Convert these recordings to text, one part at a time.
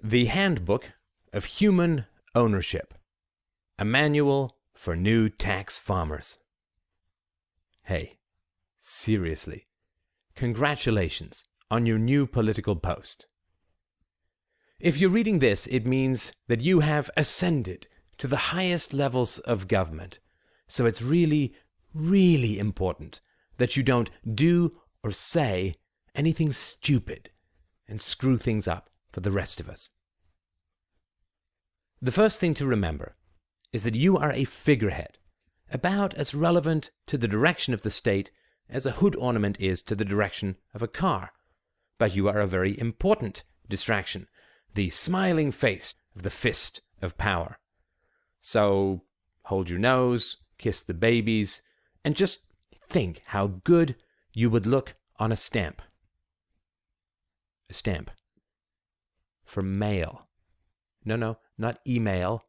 The Handbook of Human Ownership, a manual for new tax farmers. Hey, seriously, congratulations on your new political post. If you're reading this, it means that you have ascended to the highest levels of government. So it's really, really important that you don't do or say anything stupid and screw things up for the rest of us. The first thing to remember is that you are a figurehead, about as relevant to the direction of the state as a hood ornament is to the direction of a car. But you are a very important distraction, the smiling face of the fist of power. So hold your nose, kiss the babies, and just think how good you would look on a stamp. A stamp. For mail. No, not email.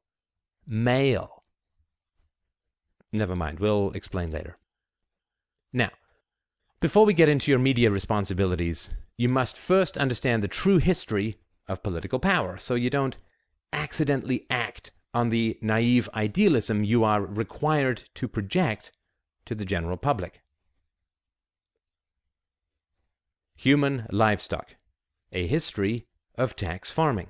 Mail. Never mind, we'll explain later. Now, before we get into your media responsibilities, you must first understand the true history of political power, so you don't accidentally act on the naive idealism you are required to project to the general public. Human livestock, a history of tax farming.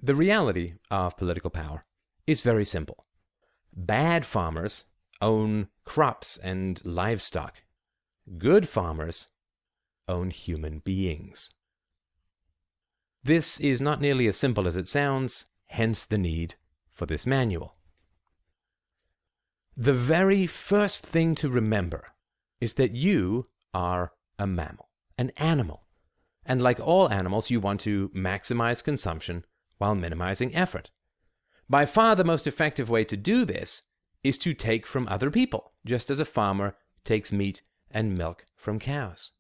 The reality of political power is very simple. Bad farmers own crops and livestock. Good farmers own human beings. This is not nearly as simple as it sounds, hence the need for this manual. The very first thing to remember is that you are a mammal, an animal. And like all animals, you want to maximize consumption while minimizing effort. By far the most effective way to do this is to take from other people, just as a farmer takes meat and milk from cows.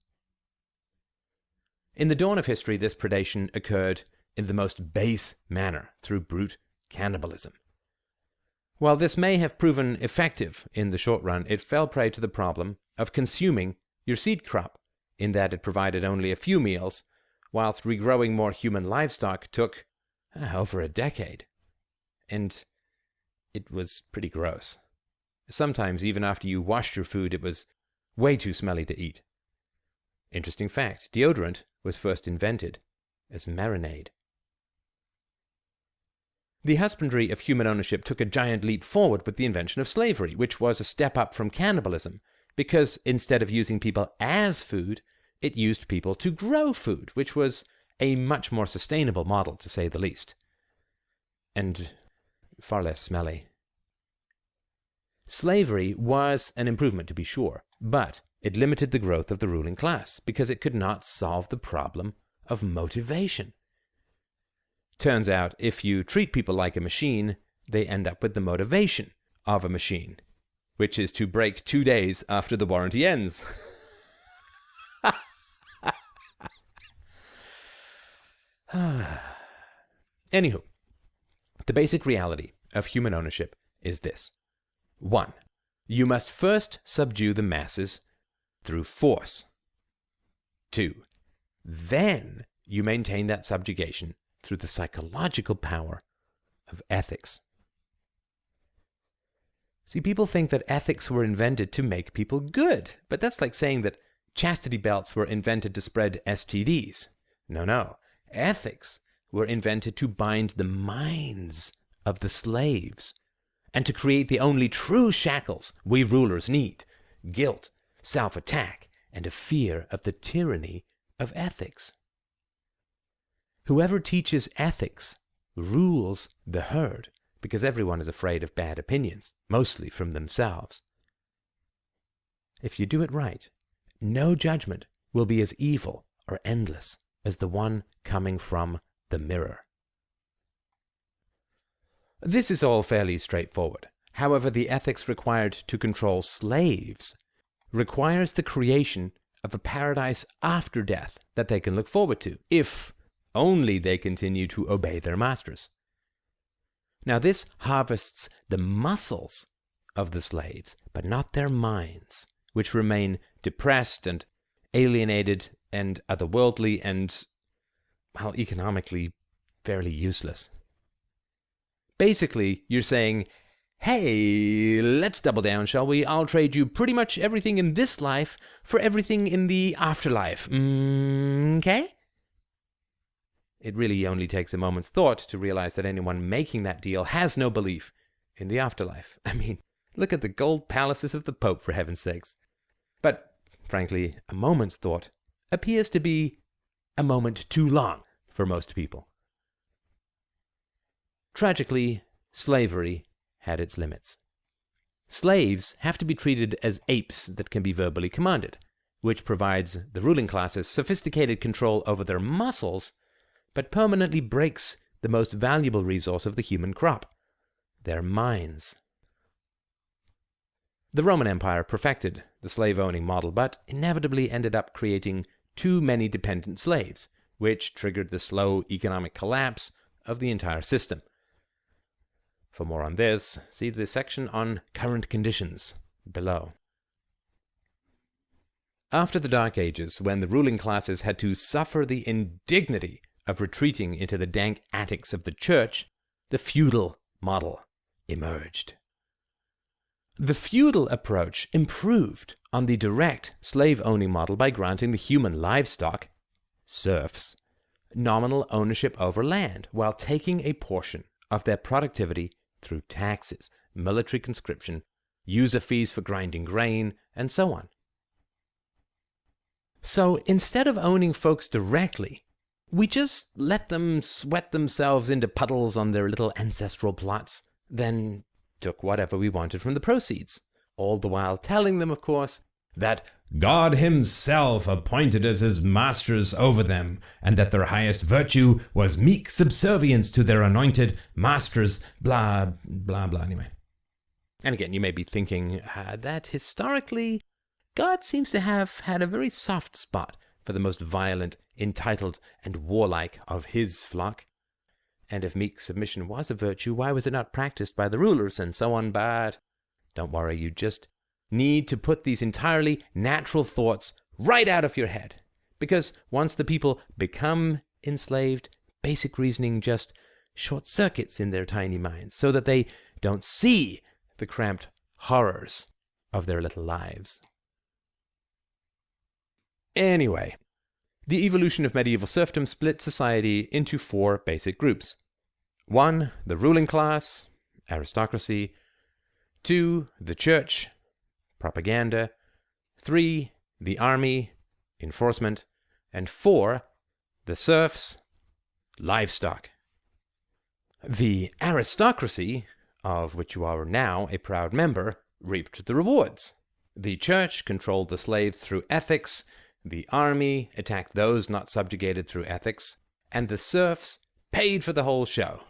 In the dawn of history, this predation occurred in the most base manner through brute cannibalism. While this may have proven effective in the short run, it fell prey to the problem of consuming your seed crop, in that it provided only a few meals, whilst regrowing more human livestock took over a decade. And it was pretty gross. Sometimes, even after you washed your food, it was way too smelly to eat. Interesting fact, deodorant was first invented as marinade. The husbandry of human ownership took a giant leap forward with the invention of slavery, which was a step up from cannibalism, because instead of using people as food, it used people to grow food, which was a much more sustainable model, to say the least. And far less smelly. Slavery was an improvement, to be sure, but it limited the growth of the ruling class because it could not solve the problem of motivation. Turns out, if you treat people like a machine, they end up with the motivation of a machine, which is to break 2 days after the warranty ends. Anywho, the basic reality of human ownership is this. 1. You must first subdue the masses through force. 2. Then you maintain that subjugation through the psychological power of ethics. See, people think that ethics were invented to make people good, but that's like saying that chastity belts were invented to spread STDs. No. Ethics were invented to bind the minds of the slaves and to create the only true shackles we rulers need: guilt, self-attack, and a fear of the tyranny of ethics. Whoever teaches ethics rules the herd, because everyone is afraid of bad opinions, mostly from themselves. If you do it right, no judgment will be as evil or endless as the one coming from the mirror. This is all fairly straightforward. However, the ethics required to control slaves requires the creation of a paradise after death that they can look forward to, if only they continue to obey their masters. Now, this harvests the muscles of the slaves, but not their minds, which remain depressed and alienated and otherworldly and well, economically fairly useless. Basically, you're saying, hey, let's double down, shall we? I'll trade you pretty much everything in this life for everything in the afterlife. Okay? It really only takes a moment's thought to realize that anyone making that deal has no belief in the afterlife. I mean, look at the gold palaces of the Pope, for heaven's sakes. But, frankly, a moment's thought appears to be a moment too long for most people. Tragically, slavery had its limits. Slaves have to be treated as apes that can be verbally commanded, which provides the ruling classes sophisticated control over their muscles, but permanently breaks the most valuable resource of the human crop, their minds. The Roman Empire perfected the slave-owning model, but inevitably ended up creating too many dependent slaves, which triggered the slow economic collapse of the entire system. For more on this, see the section on current conditions below. After the Dark Ages, when the ruling classes had to suffer the indignity of retreating into the dank attics of the church, the feudal model emerged. The feudal approach improved on the direct slave-owning model by granting the human livestock, serfs, nominal ownership over land, while taking a portion of their productivity through taxes, military conscription, user fees for grinding grain, and so on. So instead of owning folks directly, we just let them sweat themselves into puddles on their little ancestral plots, then took whatever we wanted from the proceeds, all the while telling them, of course, that God himself appointed us as masters over them, and that their highest virtue was meek subservience to their anointed masters, blah, blah, blah, anyway. And again, you may be thinking that historically, God seems to have had a very soft spot for the most violent, entitled, and warlike of his flock. And if meek submission was a virtue, why was it not practiced by the rulers, and so on? But don't worry, you just need to put these entirely natural thoughts right out of your head. Because once the people become enslaved, basic reasoning just short-circuits in their tiny minds, so that they don't see the cramped horrors of their little lives. Anyway, the evolution of medieval serfdom split society into 4 basic groups. 1, the ruling class, aristocracy. 2, the church, propaganda. 3, the army, enforcement. And 4, the serfs, livestock. The aristocracy, of which you are now a proud member, reaped the rewards. The church controlled the slaves through ethics, the army attacked those not subjugated through ethics, and the serfs paid for the whole show.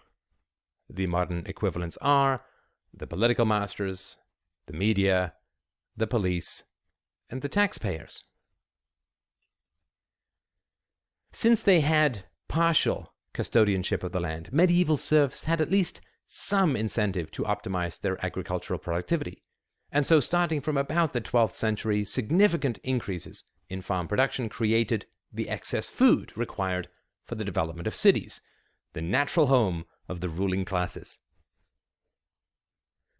The modern equivalents are the political masters, the media, the police, and the taxpayers. Since they had partial custodianship of the land, medieval serfs had at least some incentive to optimize their agricultural productivity. And so starting from about the 12th century, significant increases in farm production created the excess food required for the development of cities, the natural home of the ruling classes.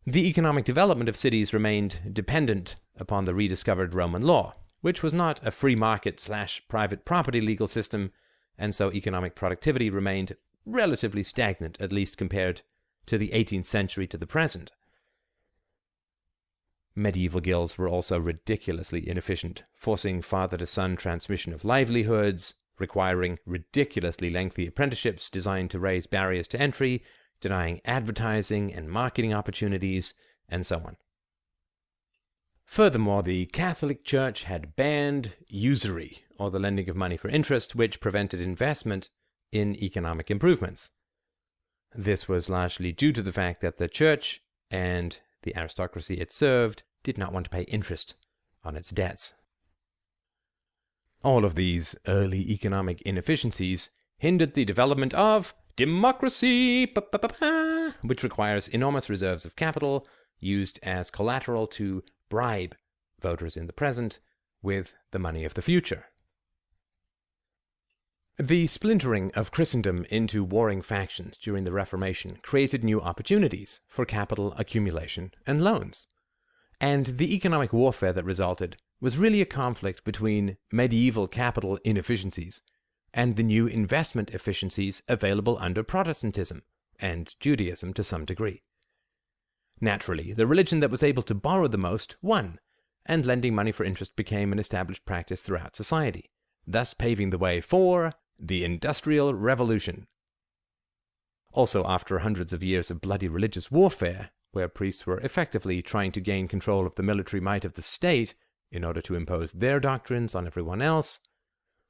The economic development of cities remained dependent upon the rediscovered Roman law, which was not a free market/private property legal system, and so economic productivity remained relatively stagnant, at least compared to the 18th century to the present. Medieval guilds were also ridiculously inefficient, forcing father-to-son transmission of livelihoods, requiring ridiculously lengthy apprenticeships designed to raise barriers to entry, denying advertising and marketing opportunities, and so on. Furthermore, the Catholic Church had banned usury, or the lending of money for interest, which prevented investment in economic improvements. This was largely due to the fact that the church and the aristocracy it served did not want to pay interest on its debts. All of these early economic inefficiencies hindered the development of democracy, which requires enormous reserves of capital used as collateral to bribe voters in the present with the money of the future. The splintering of Christendom into warring factions during the Reformation created new opportunities for capital accumulation and loans. And the economic warfare that resulted was really a conflict between medieval capital inefficiencies and the new investment efficiencies available under Protestantism and Judaism to some degree. Naturally, the religion that was able to borrow the most won, and lending money for interest became an established practice throughout society, thus paving the way for the Industrial Revolution. Also, after hundreds of years of bloody religious warfare, where priests were effectively trying to gain control of the military might of the state in order to impose their doctrines on everyone else,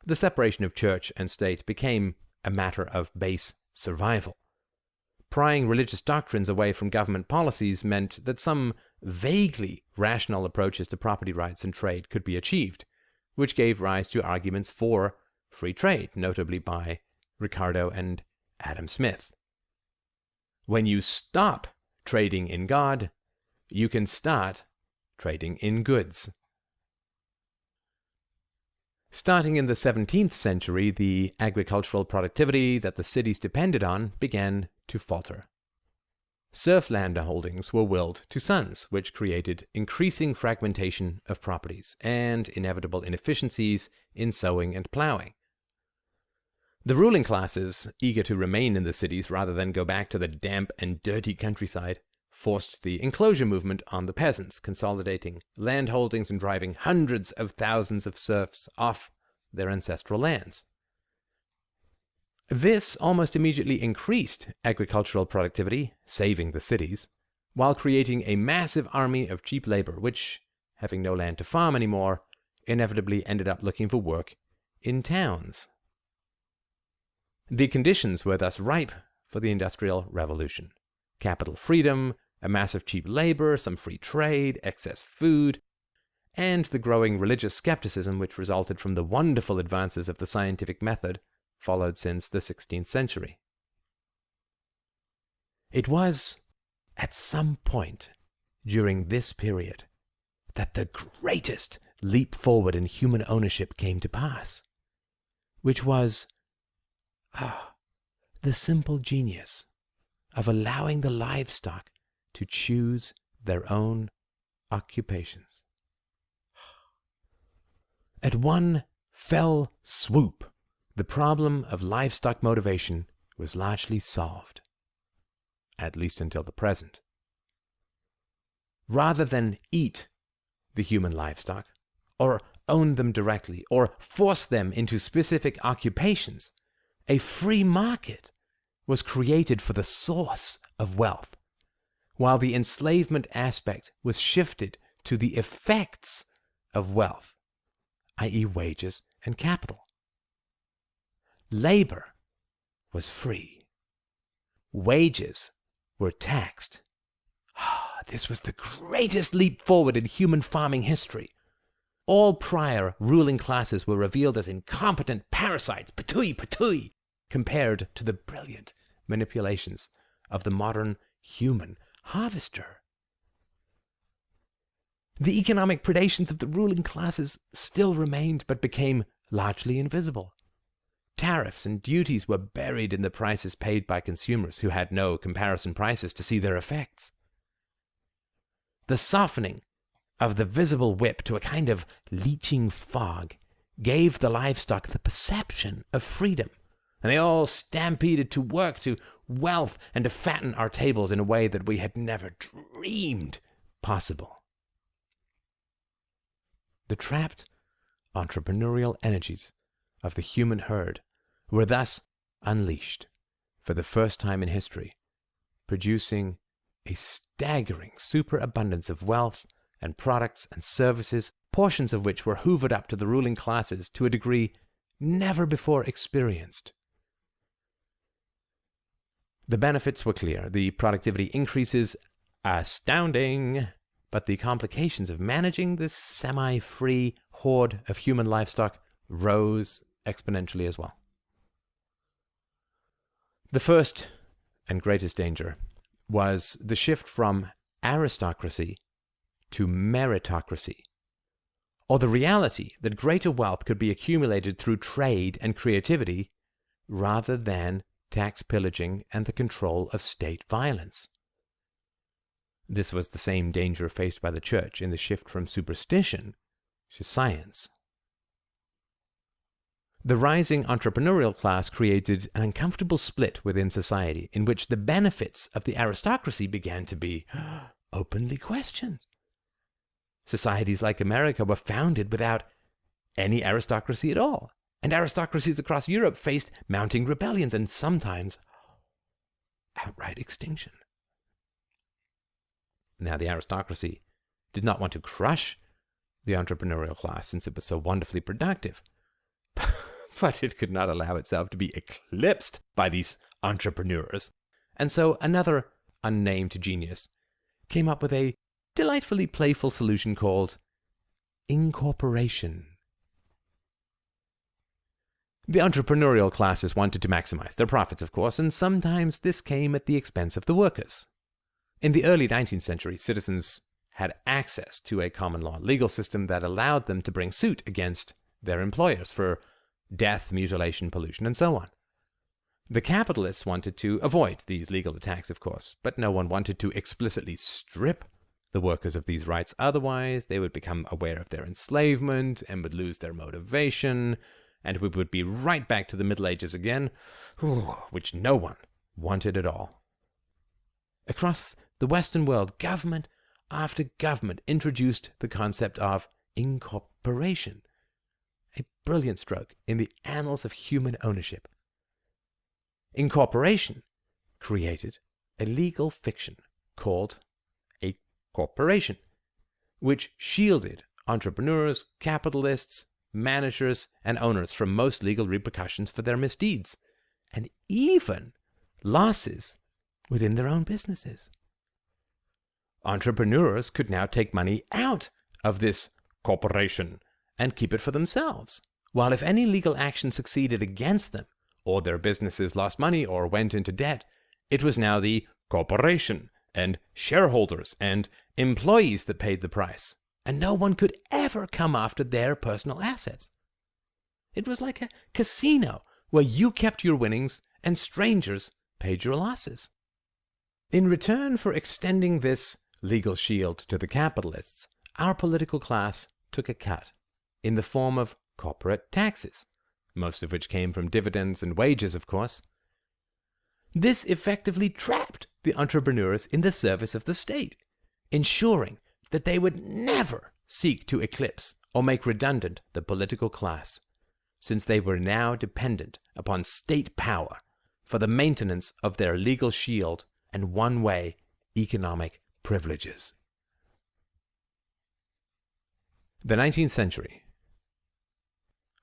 the separation of church and state became a matter of base survival. Prying religious doctrines away from government policies meant that some vaguely rational approaches to property rights and trade could be achieved, which gave rise to arguments for free trade, notably by Ricardo and Adam Smith. When you stop trading in God, you can start trading in goods. Starting in the 17th century, the agricultural productivity that the cities depended on began to falter. Serf landholdings were willed to sons, which created increasing fragmentation of properties and inevitable inefficiencies in sowing and plowing. The ruling classes, eager to remain in the cities rather than go back to the damp and dirty countryside, forced the enclosure movement on the peasants, consolidating land holdings and driving hundreds of thousands of serfs off their ancestral lands. This almost immediately increased agricultural productivity, saving the cities, while creating a massive army of cheap labor which, having no land to farm anymore, inevitably ended up looking for work in towns. The conditions were thus ripe for the Industrial Revolution. Capital freedom, a massive cheap labor, some free trade, excess food, and the growing religious skepticism which resulted from the wonderful advances of the scientific method followed since the 16th century. It was at some point during this period that the greatest leap forward in human ownership came to pass, which was the simple genius of allowing the livestock to choose their own occupations. At one fell swoop, the problem of livestock motivation was largely solved, at least until the present. Rather than eat the human livestock, or own them directly, or force them into specific occupations, a free market was created for the source of wealth, while the enslavement aspect was shifted to the effects of wealth, i.e. wages and capital. Labor was free. Wages were taxed. This was the greatest leap forward in human farming history. All prior ruling classes were revealed as incompetent parasites, patui, compared to the brilliant manipulations of the modern human harvester. The economic predations of the ruling classes still remained, but became largely invisible. Tariffs and duties were buried in the prices paid by consumers who had no comparison prices to see their effects. The softening of the visible whip to a kind of leaching fog gave the livestock the perception of freedom, and they all stampeded to work, to wealth, and to fatten our tables in a way that we had never dreamed possible. The trapped entrepreneurial energies of the human herd were thus unleashed for the first time in history, producing a staggering superabundance of wealth and products and services, portions of which were hoovered up to the ruling classes to a degree never before experienced. The benefits were clear, the productivity increases astounding, but the complications of managing this semi-free horde of human livestock rose exponentially as well. The first and greatest danger was the shift from aristocracy to meritocracy, or the reality that greater wealth could be accumulated through trade and creativity rather than tax pillaging and the control of state violence. This was the same danger faced by the church in the shift from superstition to science. The rising entrepreneurial class created an uncomfortable split within society in which the benefits of the aristocracy began to be openly questioned. Societies like America were founded without any aristocracy at all, and aristocracies across Europe faced mounting rebellions and sometimes outright extinction. Now, the aristocracy did not want to crush the entrepreneurial class since it was so wonderfully productive, but it could not allow itself to be eclipsed by these entrepreneurs. And so another unnamed genius came up with a delightfully playful solution called incorporation. The entrepreneurial classes wanted to maximize their profits, of course, and sometimes this came at the expense of the workers. In the early 19th century, citizens had access to a common law legal system that allowed them to bring suit against their employers for death, mutilation, pollution, and so on. The capitalists wanted to avoid these legal attacks, of course, but no one wanted to explicitly strip the workers of these rights. Otherwise, they would become aware of their enslavement and would lose their motivation, and we would be right back to the Middle Ages again, which no one wanted at all. Across the Western world, government after government introduced the concept of incorporation, a brilliant stroke in the annals of human ownership. Incorporation created a legal fiction called a corporation, which shielded entrepreneurs, capitalists, managers, and owners from most legal repercussions for their misdeeds, and even losses within their own businesses. Entrepreneurs could now take money out of this corporation and keep it for themselves, while if any legal action succeeded against them, or their businesses lost money or went into debt, it was now the corporation and shareholders and employees that paid the price, and no one could ever come after their personal assets. It was like a casino where you kept your winnings and strangers paid your losses. In return for extending this legal shield to the capitalists, our political class took a cut in the form of corporate taxes, most of which came from dividends and wages, of course. This effectively trapped the entrepreneurs in the service of the state, ensuring that they would never seek to eclipse or make redundant the political class, since they were now dependent upon state power for the maintenance of their legal shield and one-way economic privileges. The 19th century.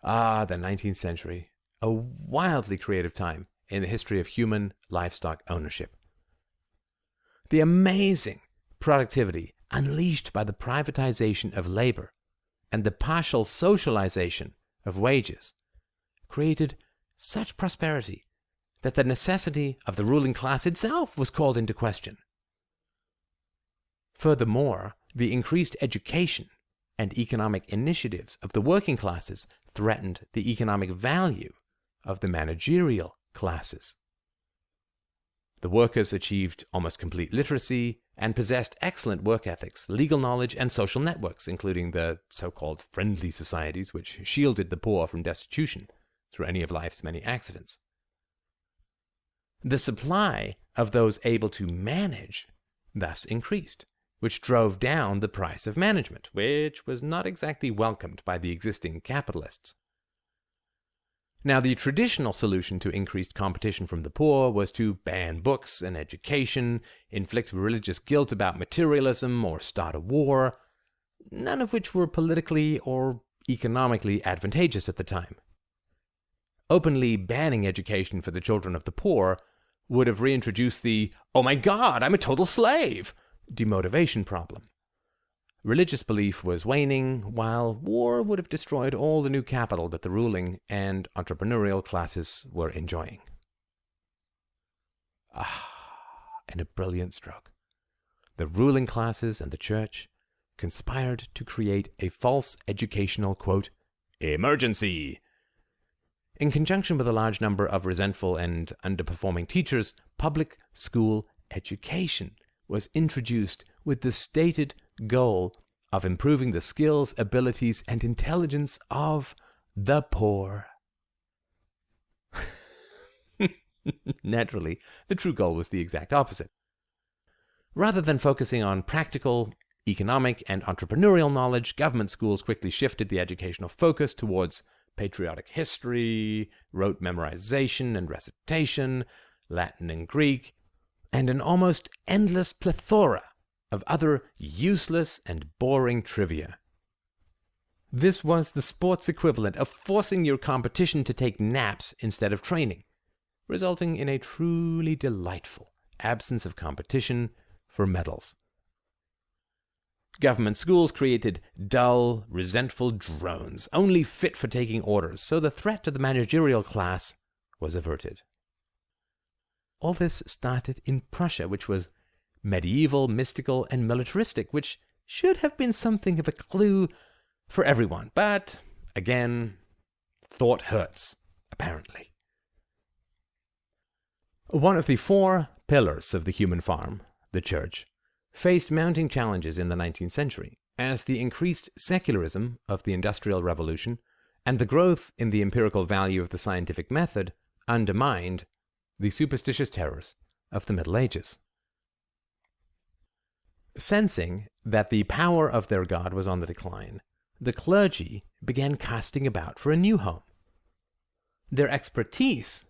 The 19th century, a wildly creative time in the history of human livestock ownership. The amazing productivity unleashed by the privatization of labor and the partial socialization of wages created such prosperity that the necessity of the ruling class itself was called into question. Furthermore, the increased education and economic initiatives of the working classes threatened the economic value of the managerial classes. The workers achieved almost complete literacy and possessed excellent work ethics, legal knowledge, and social networks, including the so-called friendly societies, which shielded the poor from destitution through any of life's many accidents. The supply of those able to manage thus increased, which drove down the price of management, which was not exactly welcomed by the existing capitalists. Now, the traditional solution to increased competition from the poor was to ban books and education, inflict religious guilt about materialism, or start a war, none of which were politically or economically advantageous at the time. Openly banning education for the children of the poor would have reintroduced the, "Oh my God, I'm a total slave," demotivation problem. Religious belief was waning, while war would have destroyed all the new capital that the ruling and entrepreneurial classes were enjoying. And a brilliant stroke. The ruling classes and the church conspired to create a false educational, quote, emergency. In conjunction with a large number of resentful and underperforming teachers, public school education was introduced with the stated goal of improving the skills, abilities, and intelligence of the poor. Naturally, the true goal was the exact opposite. Rather than focusing on practical, economic, and entrepreneurial knowledge, government schools quickly shifted the educational focus towards patriotic history, rote memorization and recitation, Latin and Greek, and an almost endless plethora of other useless and boring trivia. This was the sports equivalent of forcing your competition to take naps instead of training, resulting in a truly delightful absence of competition for medals. Government schools created dull, resentful drones, only fit for taking orders, so the threat to the managerial class was averted. All this started in Prussia, which was medieval, mystical, and militaristic, which should have been something of a clue for everyone. But, again, thought hurts, apparently. One of the 4 pillars of the human farm, the church, faced mounting challenges in the 19th century, as the increased secularism of the Industrial Revolution and the growth in the empirical value of the scientific method undermined the superstitious terrors of the Middle Ages. Sensing that the power of their God was on the decline, the clergy began casting about for a new home. Their expertise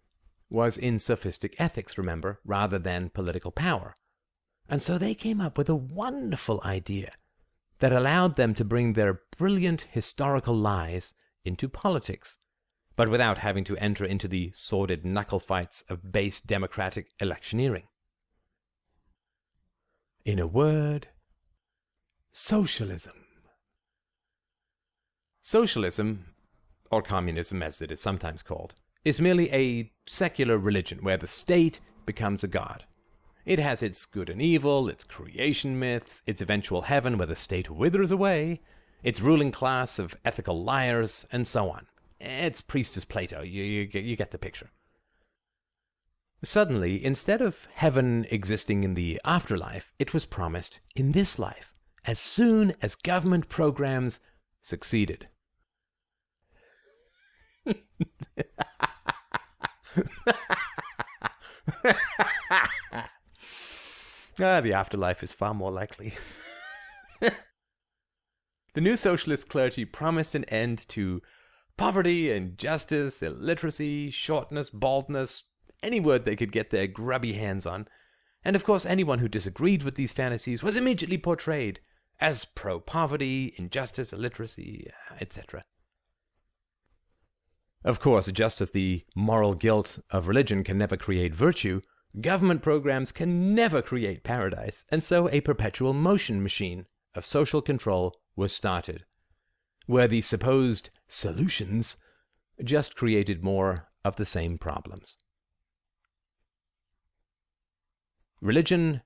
was in sophistic ethics, remember, rather than political power. And so they came up with a wonderful idea that allowed them to bring their brilliant historical lies into politics, but without having to enter into the sordid knuckle fights of base democratic electioneering. In a word, socialism. Socialism, or communism as it is sometimes called, is merely a secular religion where the state becomes a god. It has its good and evil, its creation myths, its eventual heaven where the state withers away, its ruling class of ethical liars, and so on. It's Priestess Plato, you get the picture. Suddenly, instead of heaven existing in the afterlife, it was promised in this life, as soon as government programs succeeded. The afterlife is far more likely. The new socialist clergy promised an end to poverty, injustice, illiteracy, shortness, baldness, any word they could get their grubby hands on. And of course, anyone who disagreed with these fantasies was immediately portrayed as pro-poverty, injustice, illiteracy, etc. Of course, just as the moral guilt of religion can never create virtue, government programs can never create paradise, and so a perpetual motion machine of social control was started, where the supposed solutions just created more of the same problems. Religion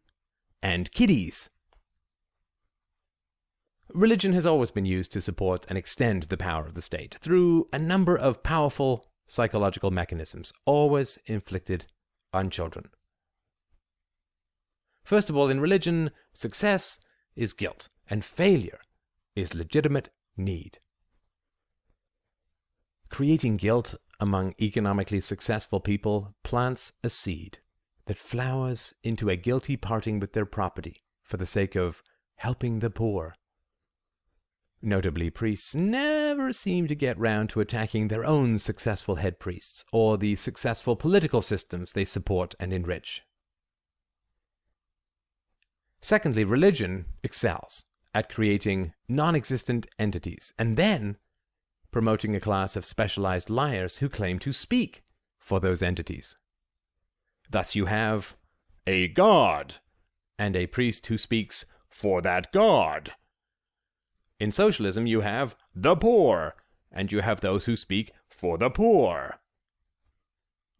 and kiddies. Religion has always been used to support and extend the power of the state through a number of powerful psychological mechanisms, always inflicted on children. First of all, in religion, success is guilt, and failure is legitimate need. Creating guilt among economically successful people plants a seed that flowers into a guilty parting with their property for the sake of helping the poor. Notably, priests never seem to get round to attacking their own successful head priests or the successful political systems they support and enrich. Secondly, religion excels at creating non-existent entities and then promoting a class of specialized liars who claim to speak for those entities. Thus you have a god and a priest who speaks for that god. In socialism, you have the poor, and you have those who speak for the poor.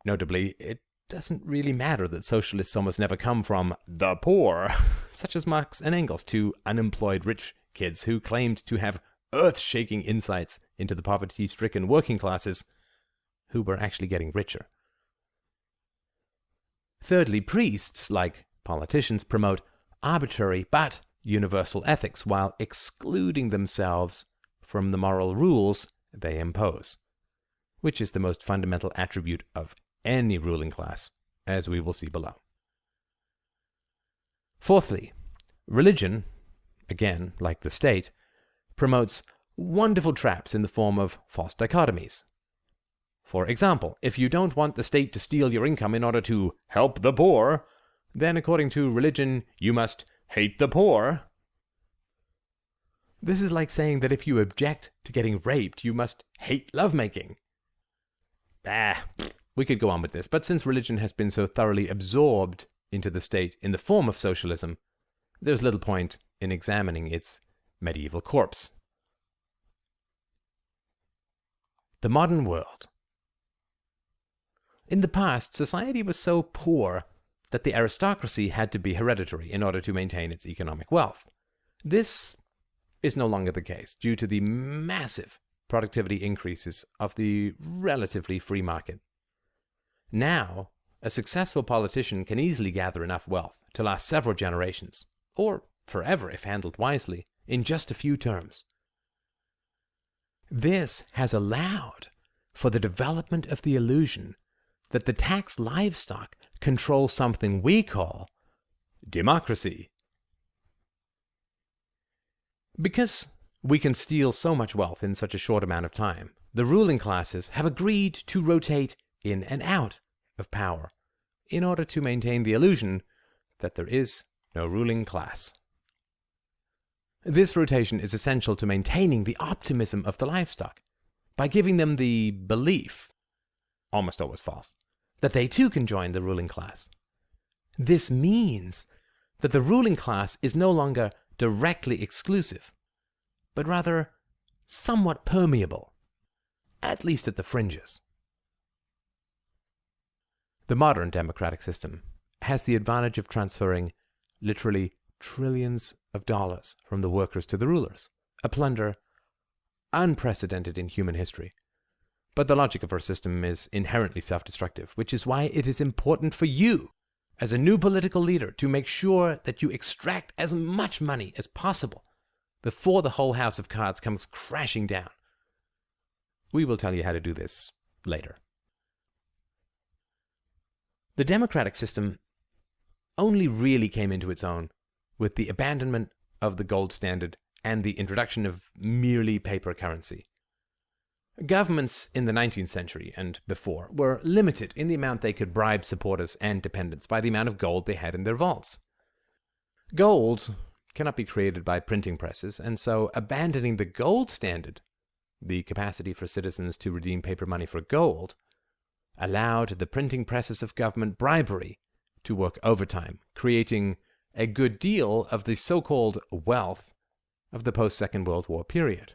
Notably, it doesn't really matter that socialists almost never come from the poor, such as Marx and Engels, two unemployed rich kids who claimed to have earth-shaking insights into the poverty-stricken working classes, who were actually getting richer. Thirdly, priests, like politicians, promote arbitrary but universal ethics while excluding themselves from the moral rules they impose, which is the most fundamental attribute of any ruling class, as we will see below. Fourthly, religion, again, like the state, promotes wonderful traps in the form of false dichotomies. For example, if you don't want the state to steal your income in order to help the poor, then according to religion, you must hate the poor. This is like saying that if you object to getting raped, you must hate lovemaking. We could go on with this, but since religion has been so thoroughly absorbed into the state in the form of socialism, there's little point in examining its medieval corpse. The modern world. In the past, society was so poor that the aristocracy had to be hereditary in order to maintain its economic wealth. This is no longer the case due to the massive productivity increases of the relatively free market. Now, a successful politician can easily gather enough wealth to last several generations, or forever if handled wisely, in just a few terms. This has allowed for the development of the illusion that the taxed livestock control something we call democracy. Because we can steal so much wealth in such a short amount of time, the ruling classes have agreed to rotate in and out of power in order to maintain the illusion that there is no ruling class. This rotation is essential to maintaining the optimism of the livestock by giving them the belief, almost always false, that they too can join the ruling class. This means that the ruling class is no longer directly exclusive, but rather somewhat permeable, at least at the fringes. The modern democratic system has the advantage of transferring literally trillions of dollars from the workers to the rulers, a plunder unprecedented in human history. But the logic of our system is inherently self-destructive, which is why it is important for you, as a new political leader, to make sure that you extract as much money as possible before the whole house of cards comes crashing down. We will tell you how to do this later. The democratic system only really came into its own with the abandonment of the gold standard and the introduction of merely paper currency. Governments in the 19th century and before were limited in the amount they could bribe supporters and dependents by the amount of gold they had in their vaults. Gold cannot be created by printing presses, and so abandoning the gold standard, the capacity for citizens to redeem paper money for gold, allowed the printing presses of government bribery to work overtime, creating a good deal of the so-called wealth of the post-Second World War period.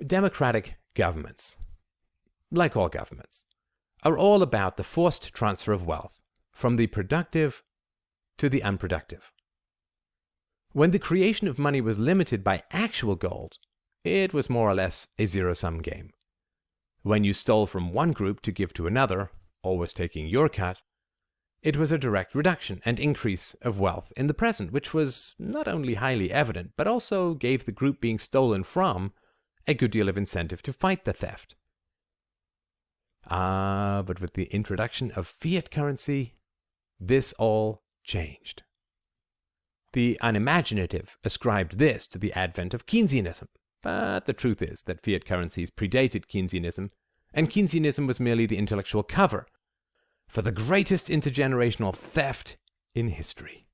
Democratic governments, like all governments, are all about the forced transfer of wealth from the productive to the unproductive. When the creation of money was limited by actual gold, it was more or less a zero-sum game. When you stole from one group to give to another, always taking your cut, it was a direct reduction and increase of wealth in the present, which was not only highly evident, but also gave the group being stolen from a good deal of incentive to fight the theft. But with the introduction of fiat currency, this all changed. The unimaginative ascribed this to the advent of Keynesianism, but the truth is that fiat currencies predated Keynesianism, and Keynesianism was merely the intellectual cover for the greatest intergenerational theft in history.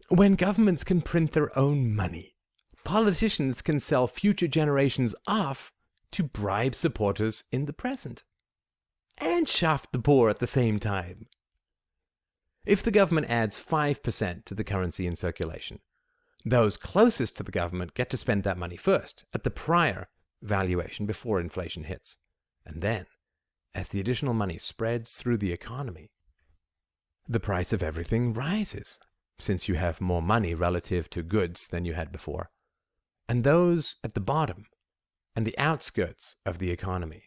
When governments can print their own money, politicians can sell future generations off to bribe supporters in the present, and shaft the poor at the same time. If the government adds 5% to the currency in circulation, those closest to the government get to spend that money first, at the prior valuation before inflation hits. And then, as the additional money spreads through the economy, the price of everything rises, since you have more money relative to goods than you had before. And those at the bottom and the outskirts of the economy,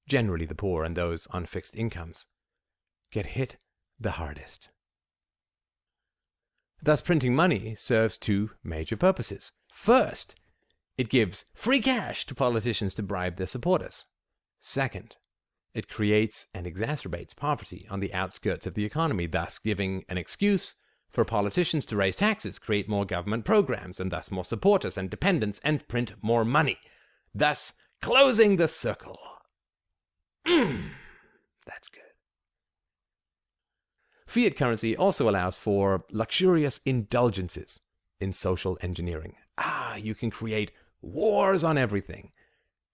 generally the poor and those on fixed incomes, get hit the hardest. Thus, printing money serves two major purposes. First, it gives free cash to politicians to bribe their supporters. Second, it creates and exacerbates poverty on the outskirts of the economy, thus giving an excuse for politicians to raise taxes, create more government programs, and thus more supporters and dependents, and print more money, thus closing the circle. That's good. Fiat currency also allows for luxurious indulgences in social engineering. You can create wars on everything,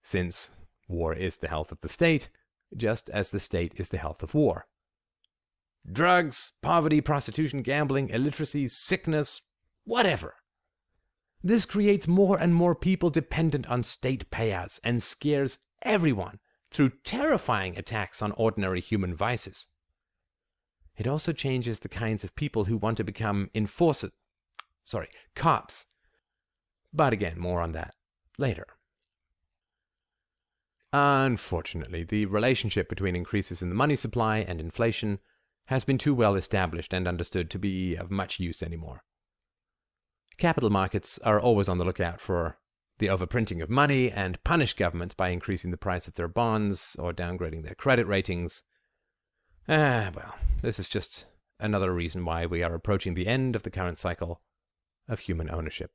since war is the health of the state, just as the state is the health of war. Drugs, poverty, prostitution, gambling, illiteracy, sickness, whatever. This creates more and more people dependent on state payouts and scares everyone through terrifying attacks on ordinary human vices. It also changes the kinds of people who want to become cops. But again, more on that later. Unfortunately, the relationship between increases in the money supply and inflation has been too well established and understood to be of much use anymore. Capital markets are always on the lookout for the overprinting of money and punish governments by increasing the price of their bonds or downgrading their credit ratings. Well, this is just another reason why we are approaching the end of the current cycle of human ownership.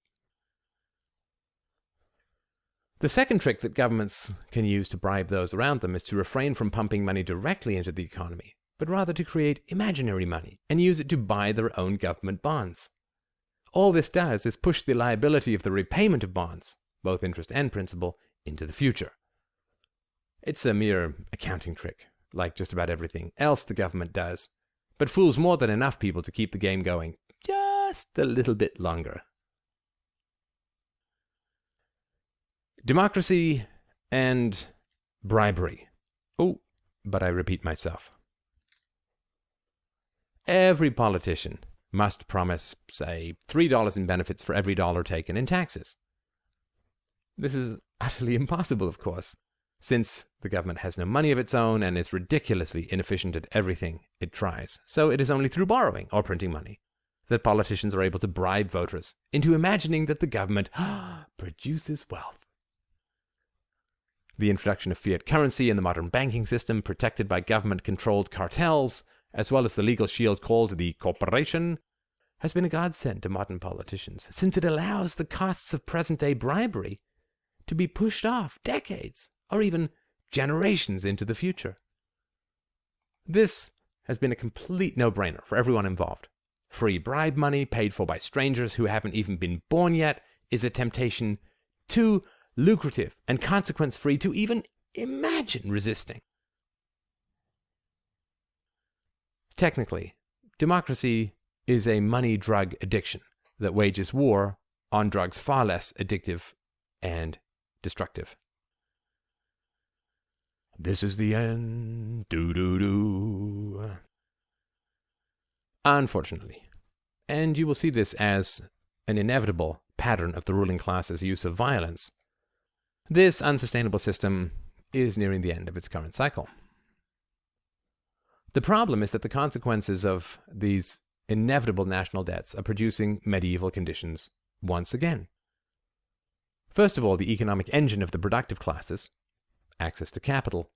The second trick that governments can use to bribe those around them is to refrain from pumping money directly into the economy, but rather to create imaginary money and use it to buy their own government bonds. All this does is push the liability of the repayment of bonds, both interest and principal, into the future. It's a mere accounting trick, like just about everything else the government does, but fools more than enough people to keep the game going just a little bit longer. Democracy and bribery. Oh, but I repeat myself. Every politician must promise, say, $3 in benefits for every dollar taken in taxes. This is utterly impossible, of course, since the government has no money of its own and is ridiculously inefficient at everything it tries. So it is only through borrowing or printing money that politicians are able to bribe voters into imagining that the government produces wealth. The introduction of fiat currency in the modern banking system, protected by government-controlled cartels, as well as the legal shield called the corporation, has been a godsend to modern politicians, since it allows the costs of present-day bribery to be pushed off decades or even generations into the future. This has been a complete no-brainer for everyone involved. Free bribe money paid for by strangers who haven't even been born yet is a temptation too lucrative and consequence-free to even imagine resisting. Technically, democracy is a money-drug addiction that wages war on drugs far less addictive and destructive. This is the end. Doo-doo-doo. Unfortunately, and you will see this as an inevitable pattern of the ruling class's use of violence, this unsustainable system is nearing the end of its current cycle. The problem is that the consequences of these inevitable national debts are producing medieval conditions once again. First of all, the economic engine of the productive classes, access to capital,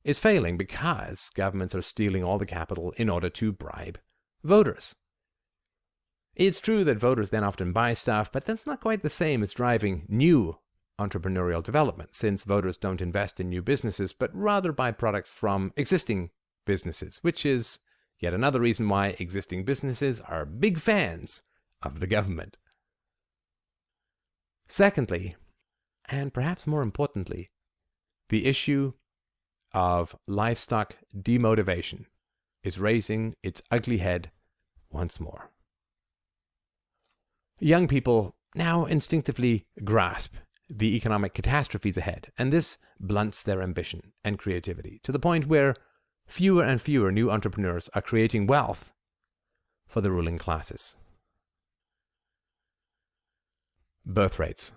is failing because governments are stealing all the capital in order to bribe voters. It's true that voters then often buy stuff, but that's not quite the same as driving new entrepreneurial development, since voters don't invest in new businesses, but rather buy products from existing businesses, which is yet another reason why existing businesses are big fans of the government. Secondly, and perhaps more importantly, the issue of livestock demotivation is raising its ugly head once more. Young people now instinctively grasp the economic catastrophes ahead, and this blunts their ambition and creativity to the point where fewer and fewer new entrepreneurs are creating wealth for the ruling classes. Birth rates.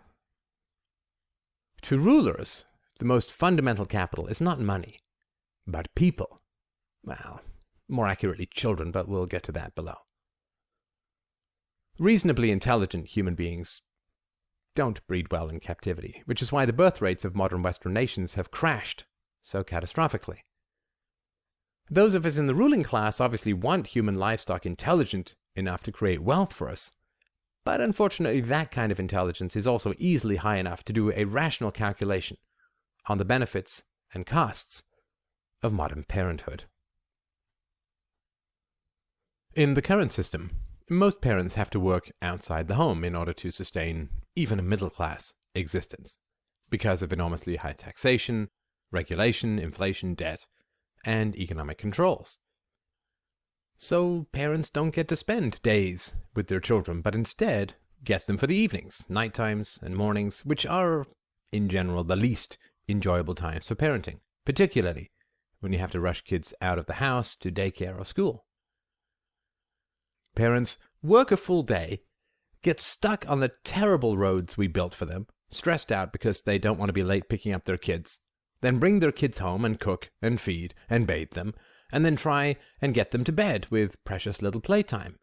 To rulers, the most fundamental capital is not money, but people. Well, more accurately children, but we'll get to that below. Reasonably intelligent human beings don't breed well in captivity, which is why the birth rates of modern Western nations have crashed so catastrophically. Those of us in the ruling class obviously want human livestock intelligent enough to create wealth for us, but unfortunately that kind of intelligence is also easily high enough to do a rational calculation on the benefits and costs of modern parenthood. In the current system, most parents have to work outside the home in order to sustain even a middle-class existence, because of enormously high taxation, regulation, inflation, debt, and economic controls. So parents don't get to spend days with their children, but instead get them for the evenings, night times, and mornings, which are, in general, the least enjoyable times for parenting, particularly when you have to rush kids out of the house to daycare or school. Parents work a full day, get stuck on the terrible roads we built for them, stressed out because they don't want to be late picking up their kids, then bring their kids home and cook and feed and bathe them, and then try and get them to bed with precious little playtime.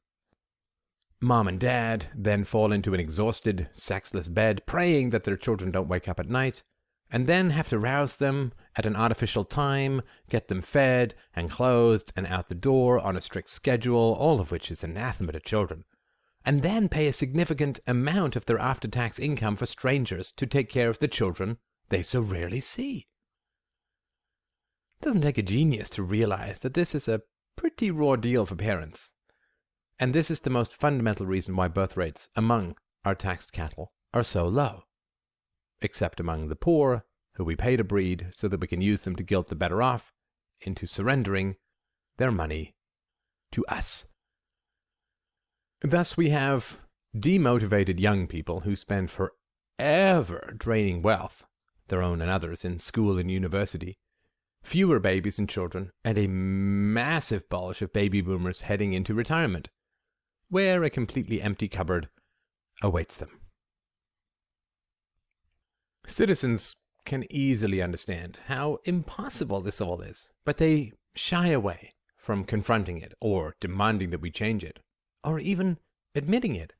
Mom and dad then fall into an exhausted, sexless bed, praying that their children don't wake up at night, and then have to rouse them at an artificial time, get them fed and clothed and out the door on a strict schedule, all of which is anathema to children, and then pay a significant amount of their after-tax income for strangers to take care of the children they so rarely see. It doesn't take a genius to realize that this is a pretty raw deal for parents, and this is the most fundamental reason why birth rates among our taxed cattle are so low, except among the poor, who we pay to breed so that we can use them to guilt the better off into surrendering their money to us. Thus we have demotivated young people who spend forever draining wealth, their own and others, in school and university, fewer babies and children, and a massive bulge of baby boomers heading into retirement, where a completely empty cupboard awaits them. Citizens can easily understand how impossible this all is, but they shy away from confronting it or demanding that we change it, or even admitting it,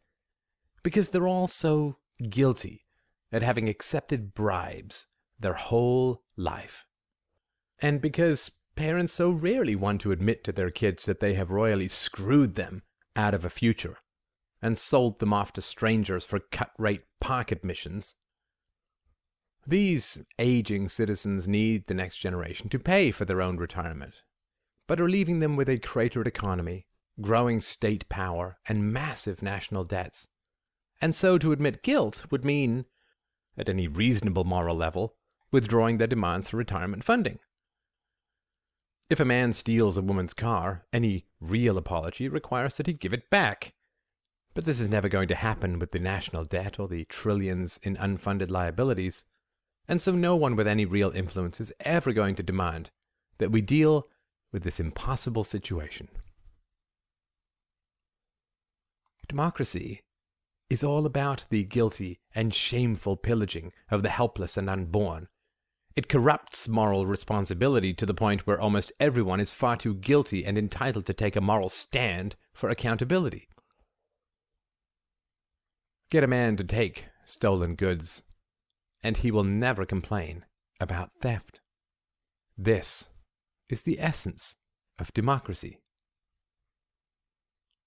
because they're all so guilty at having accepted bribes their whole life. And because parents so rarely want to admit to their kids that they have royally screwed them out of a future and sold them off to strangers for cut-rate park admissions, these aging citizens need the next generation to pay for their own retirement, but are leaving them with a cratered economy, growing state power, and massive national debts. And so to admit guilt would mean, at any reasonable moral level, withdrawing their demands for retirement funding. If a man steals a woman's car, any real apology requires that he give it back. But this is never going to happen with the national debt or the trillions in unfunded liabilities, and so no one with any real influence is ever going to demand that we deal with this impossible situation. Democracy is all about the guilty and shameful pillaging of the helpless and unborn. It corrupts moral responsibility to the point where almost everyone is far too guilty and entitled to take a moral stand for accountability. Get a man to take stolen goods, and he will never complain about theft. This is the essence of democracy.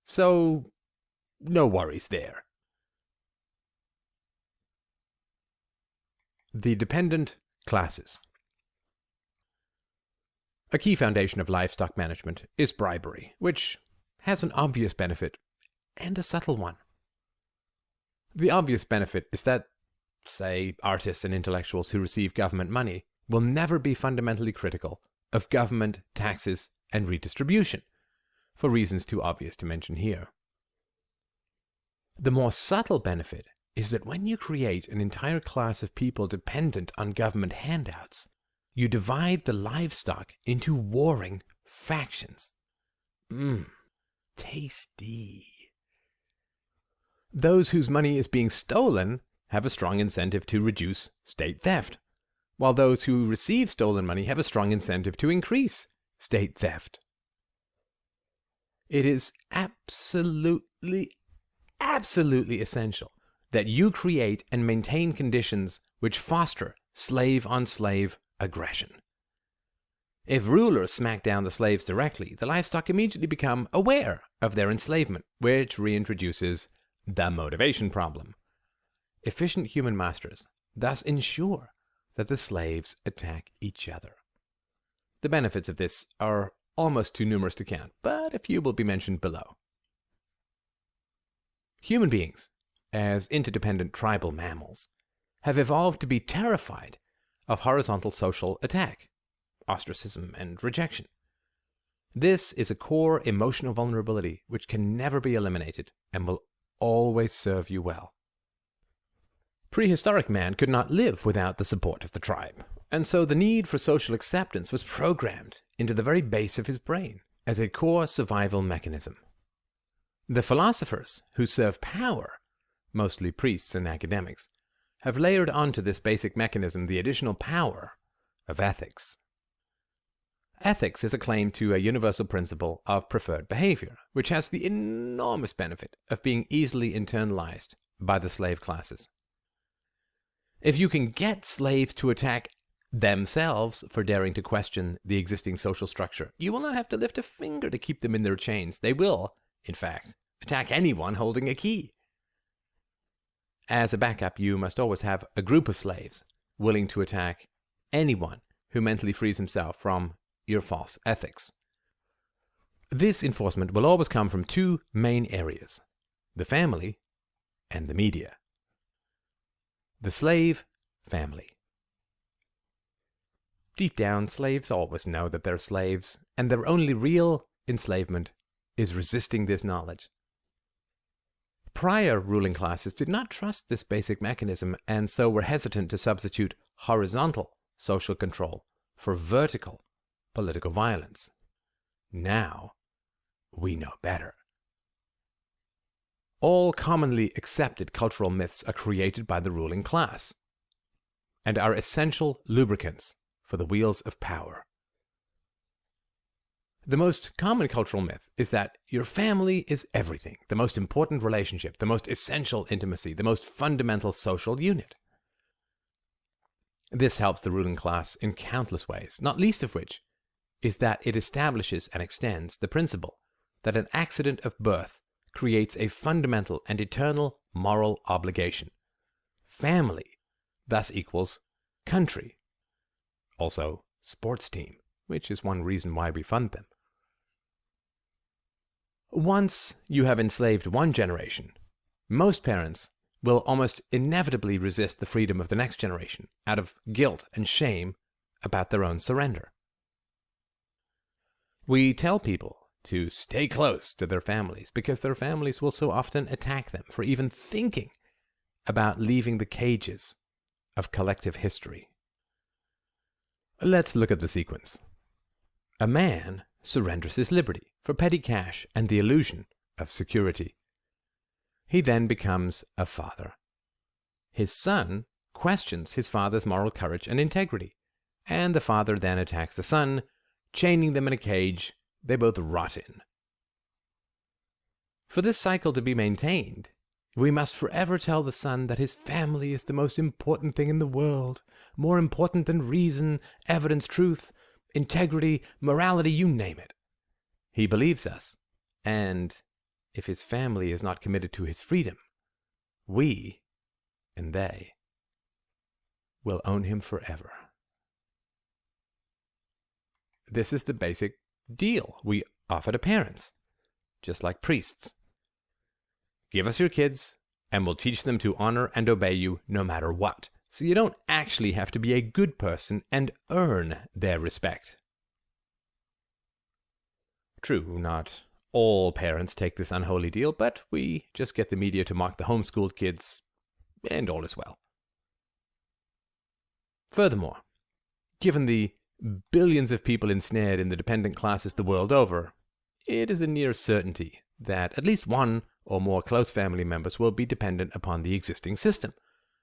So, no worries there. The dependent classes. A key foundation of livestock management is bribery, which has an obvious benefit and a subtle one. The obvious benefit is that, say, artists and intellectuals who receive government money will never be fundamentally critical of government, taxes, and redistribution, for reasons too obvious to mention here. The more subtle benefit is that when you create an entire class of people dependent on government handouts, you divide the livestock into warring factions. Tasty. Those whose money is being stolen have a strong incentive to reduce state theft, while those who receive stolen money have a strong incentive to increase state theft. It is absolutely essential that you create and maintain conditions which foster slave-on-slave aggression. If rulers smack down the slaves directly, the livestock immediately become aware of their enslavement, which reintroduces the motivation problem. Efficient human masters thus ensure that the slaves attack each other. The benefits of this are almost too numerous to count, but a few will be mentioned below. Human beings, as interdependent tribal mammals, have evolved to be terrified of horizontal social attack, ostracism, and rejection. This is a core emotional vulnerability which can never be eliminated and will always serve you well. Prehistoric man could not live without the support of the tribe, and so the need for social acceptance was programmed into the very base of his brain as a core survival mechanism. The philosophers who serve power, mostly priests and academics, have layered onto this basic mechanism the additional power of ethics. Ethics is a claim to a universal principle of preferred behavior, which has the enormous benefit of being easily internalized by the slave classes. If you can get slaves to attack themselves for daring to question the existing social structure, you will not have to lift a finger to keep them in their chains. They will, in fact, attack anyone holding a key. As a backup, you must always have a group of slaves willing to attack anyone who mentally frees himself from your false ethics. This enforcement will always come from two main areas: the family and the media. The slave family. Deep down, slaves always know that they're slaves, and their only real enslavement is resisting this knowledge. Prior ruling classes did not trust this basic mechanism, and so were hesitant to substitute horizontal social control for vertical political violence. Now, we know better. All commonly accepted cultural myths are created by the ruling class and are essential lubricants for the wheels of power. The most common cultural myth is that your family is everything, the most important relationship, the most essential intimacy, the most fundamental social unit. This helps the ruling class in countless ways, not least of which is that it establishes and extends the principle that an accident of birth creates a fundamental and eternal moral obligation. Family thus equals country. Also, sports team, which is one reason why we fund them. Once you have enslaved one generation, most parents will almost inevitably resist the freedom of the next generation out of guilt and shame about their own surrender. We tell people to stay close to their families because their families will so often attack them for even thinking about leaving the cages of collective history. Let's look at the sequence. A man surrenders his liberty for petty cash and the illusion of security. He then becomes a father. His son questions his father's moral courage and integrity, and the father then attacks the son, chaining them in a cage they both rot in. For this cycle to be maintained, we must forever tell the son that his family is the most important thing in the world, more important than reason, evidence, truth, integrity, morality, you name it. He believes us, and if his family is not committed to his freedom, we, and they, will own him forever. This is the basic deal we offer to parents, just like priests. Give us your kids, and we'll teach them to honor and obey you no matter what, so you don't actually have to be a good person and earn their respect. True, not all parents take this unholy deal, but we just get the media to mock the homeschooled kids, and all is well. Furthermore, given the billions of people ensnared in the dependent classes the world over, it is a near certainty that at least one or more close family members will be dependent upon the existing system,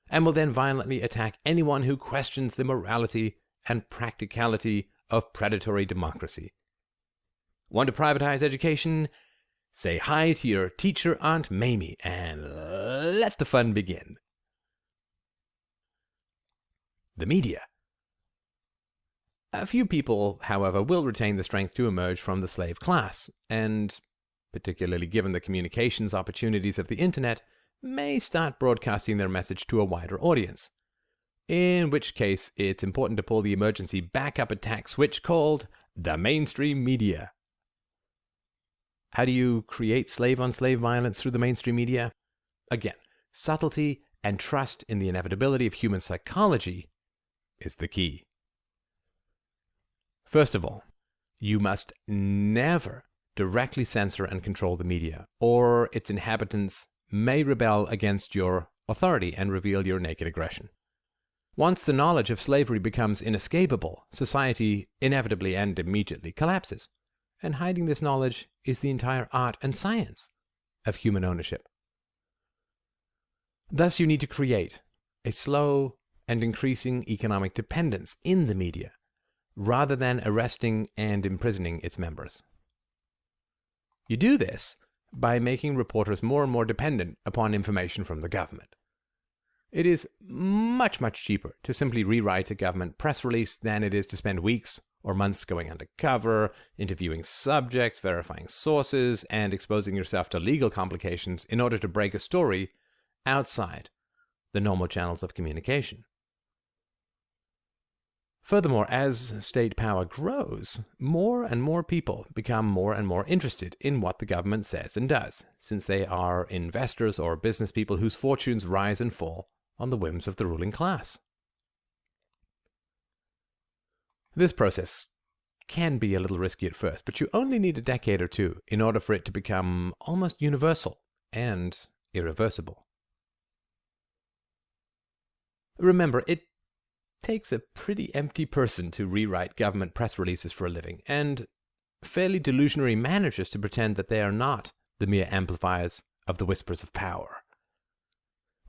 and will then violently attack anyone who questions the morality and practicality of predatory democracy. Want to privatize education? Say hi to your teacher, Aunt Mamie, and let the fun begin. The media. A few people, however, will retain the strength to emerge from the slave class, and, particularly given the communications opportunities of the internet, may start broadcasting their message to a wider audience. In which case, it's important to pull the emergency backup attack switch called the mainstream media. How do you create slave-on-slave violence through the mainstream media? Again, subtlety and trust in the inevitability of human psychology is the key. First of all, you must never directly censor and control the media, or its inhabitants may rebel against your authority and reveal your naked aggression. Once the knowledge of slavery becomes inescapable, society inevitably and immediately collapses, and hiding this knowledge is the entire art and science of human ownership. Thus, you need to create a slow and increasing economic dependence in the media, rather than arresting and imprisoning its members. You do this by making reporters more and more dependent upon information from the government. It is much, much cheaper to simply rewrite a government press release than it is to spend weeks or months going undercover, interviewing subjects, verifying sources, and exposing yourself to legal complications in order to break a story outside the normal channels of communication. Furthermore, as state power grows, more and more people become more and more interested in what the government says and does, since they are investors or business people whose fortunes rise and fall on the whims of the ruling class. This process can be a little risky at first, but you only need a decade or two in order for it to become almost universal and irreversible. Remember, it takes a pretty empty person to rewrite government press releases for a living, and fairly delusionary managers to pretend that they are not the mere amplifiers of the whispers of power.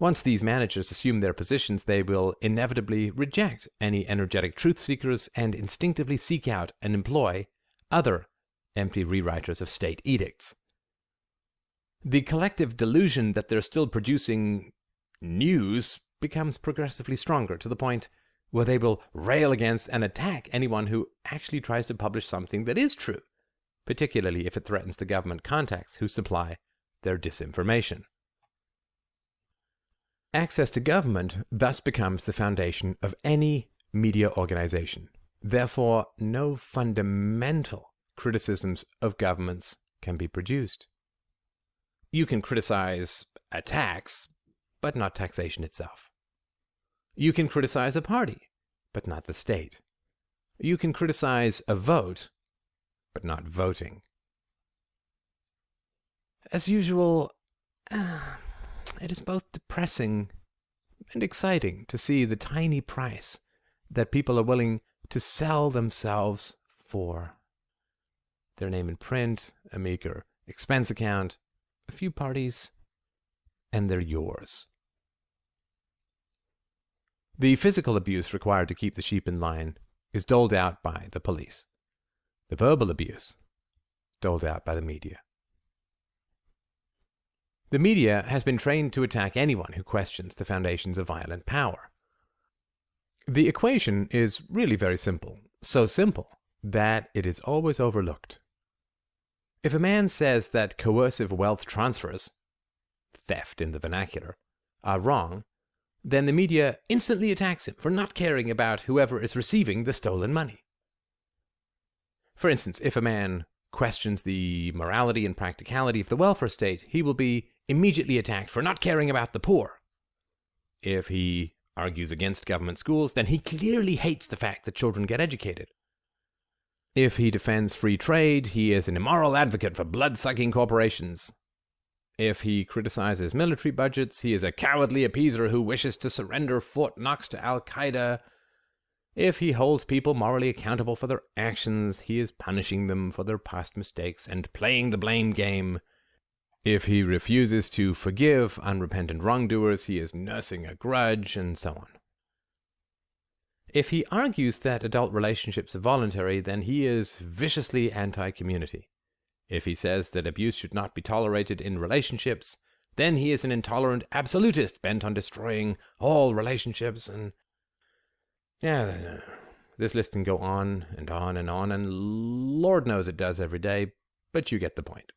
Once these managers assume their positions, they will inevitably reject any energetic truth seekers and instinctively seek out and employ other empty rewriters of state edicts. The collective delusion that they're still producing news becomes progressively stronger, to the point where they will rail against and attack anyone who actually tries to publish something that is true, particularly if it threatens the government contacts who supply their disinformation. Access to government thus becomes the foundation of any media organization. Therefore, no fundamental criticisms of governments can be produced. You can criticize a tax, but not taxation itself. You can criticize a party, but not the state. You can criticize a vote, but not voting. As usual, it is both depressing and exciting to see the tiny price that people are willing to sell themselves for. Their name in print, a meager expense account, a few parties, and they're yours. The physical abuse required to keep the sheep in line is doled out by the police. The verbal abuse, doled out by the media. The media has been trained to attack anyone who questions the foundations of violent power. The equation is really very simple, so simple that it is always overlooked. If a man says that coercive wealth transfers, theft in the vernacular, are wrong, then the media instantly attacks him for not caring about whoever is receiving the stolen money. For instance, if a man questions the morality and practicality of the welfare state, he will be immediately attacked for not caring about the poor. If he argues against government schools, then he clearly hates the fact that children get educated. If he defends free trade, he is an immoral advocate for blood-sucking corporations. If he criticizes military budgets, he is a cowardly appeaser who wishes to surrender Fort Knox to Al-Qaeda. If he holds people morally accountable for their actions, he is punishing them for their past mistakes and playing the blame game. If he refuses to forgive unrepentant wrongdoers, he is nursing a grudge, and so on. If he argues that adult relationships are voluntary, then he is viciously anti-community. If he says that abuse should not be tolerated in relationships, then he is an intolerant absolutist bent on destroying all relationships. And this list can go on and on and on, and Lord knows it does every day, but you get the point.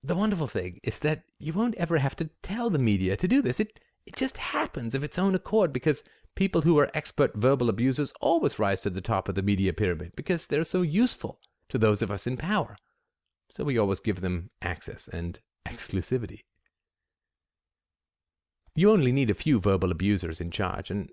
The wonderful thing is that you won't ever have to tell the media to do this. It just happens of its own accord, because people who are expert verbal abusers always rise to the top of the media pyramid because they're so useful to those of us in power. So we always give them access and exclusivity. You only need a few verbal abusers in charge, and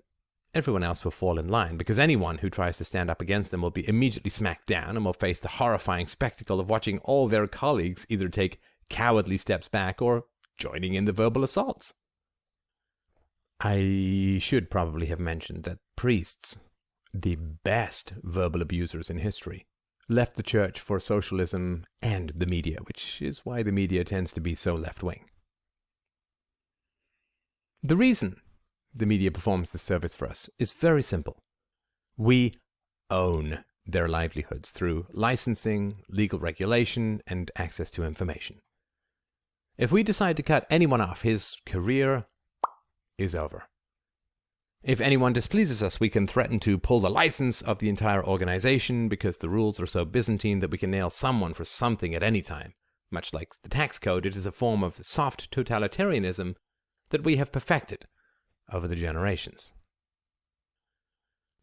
everyone else will fall in line, because anyone who tries to stand up against them will be immediately smacked down and will face the horrifying spectacle of watching all their colleagues either take cowardly steps back or joining in the verbal assaults. I should probably have mentioned that priests, the best verbal abusers in history, left the church for socialism and the media, which is why the media tends to be so left-wing. The reason the media performs this service for us is very simple. We own their livelihoods through licensing, legal regulation, and access to information. If we decide to cut anyone off, his career is over. If anyone displeases us, we can threaten to pull the license of the entire organization because the rules are so Byzantine that we can nail someone for something at any time. Much like the tax code, it is a form of soft totalitarianism that we have perfected over the generations.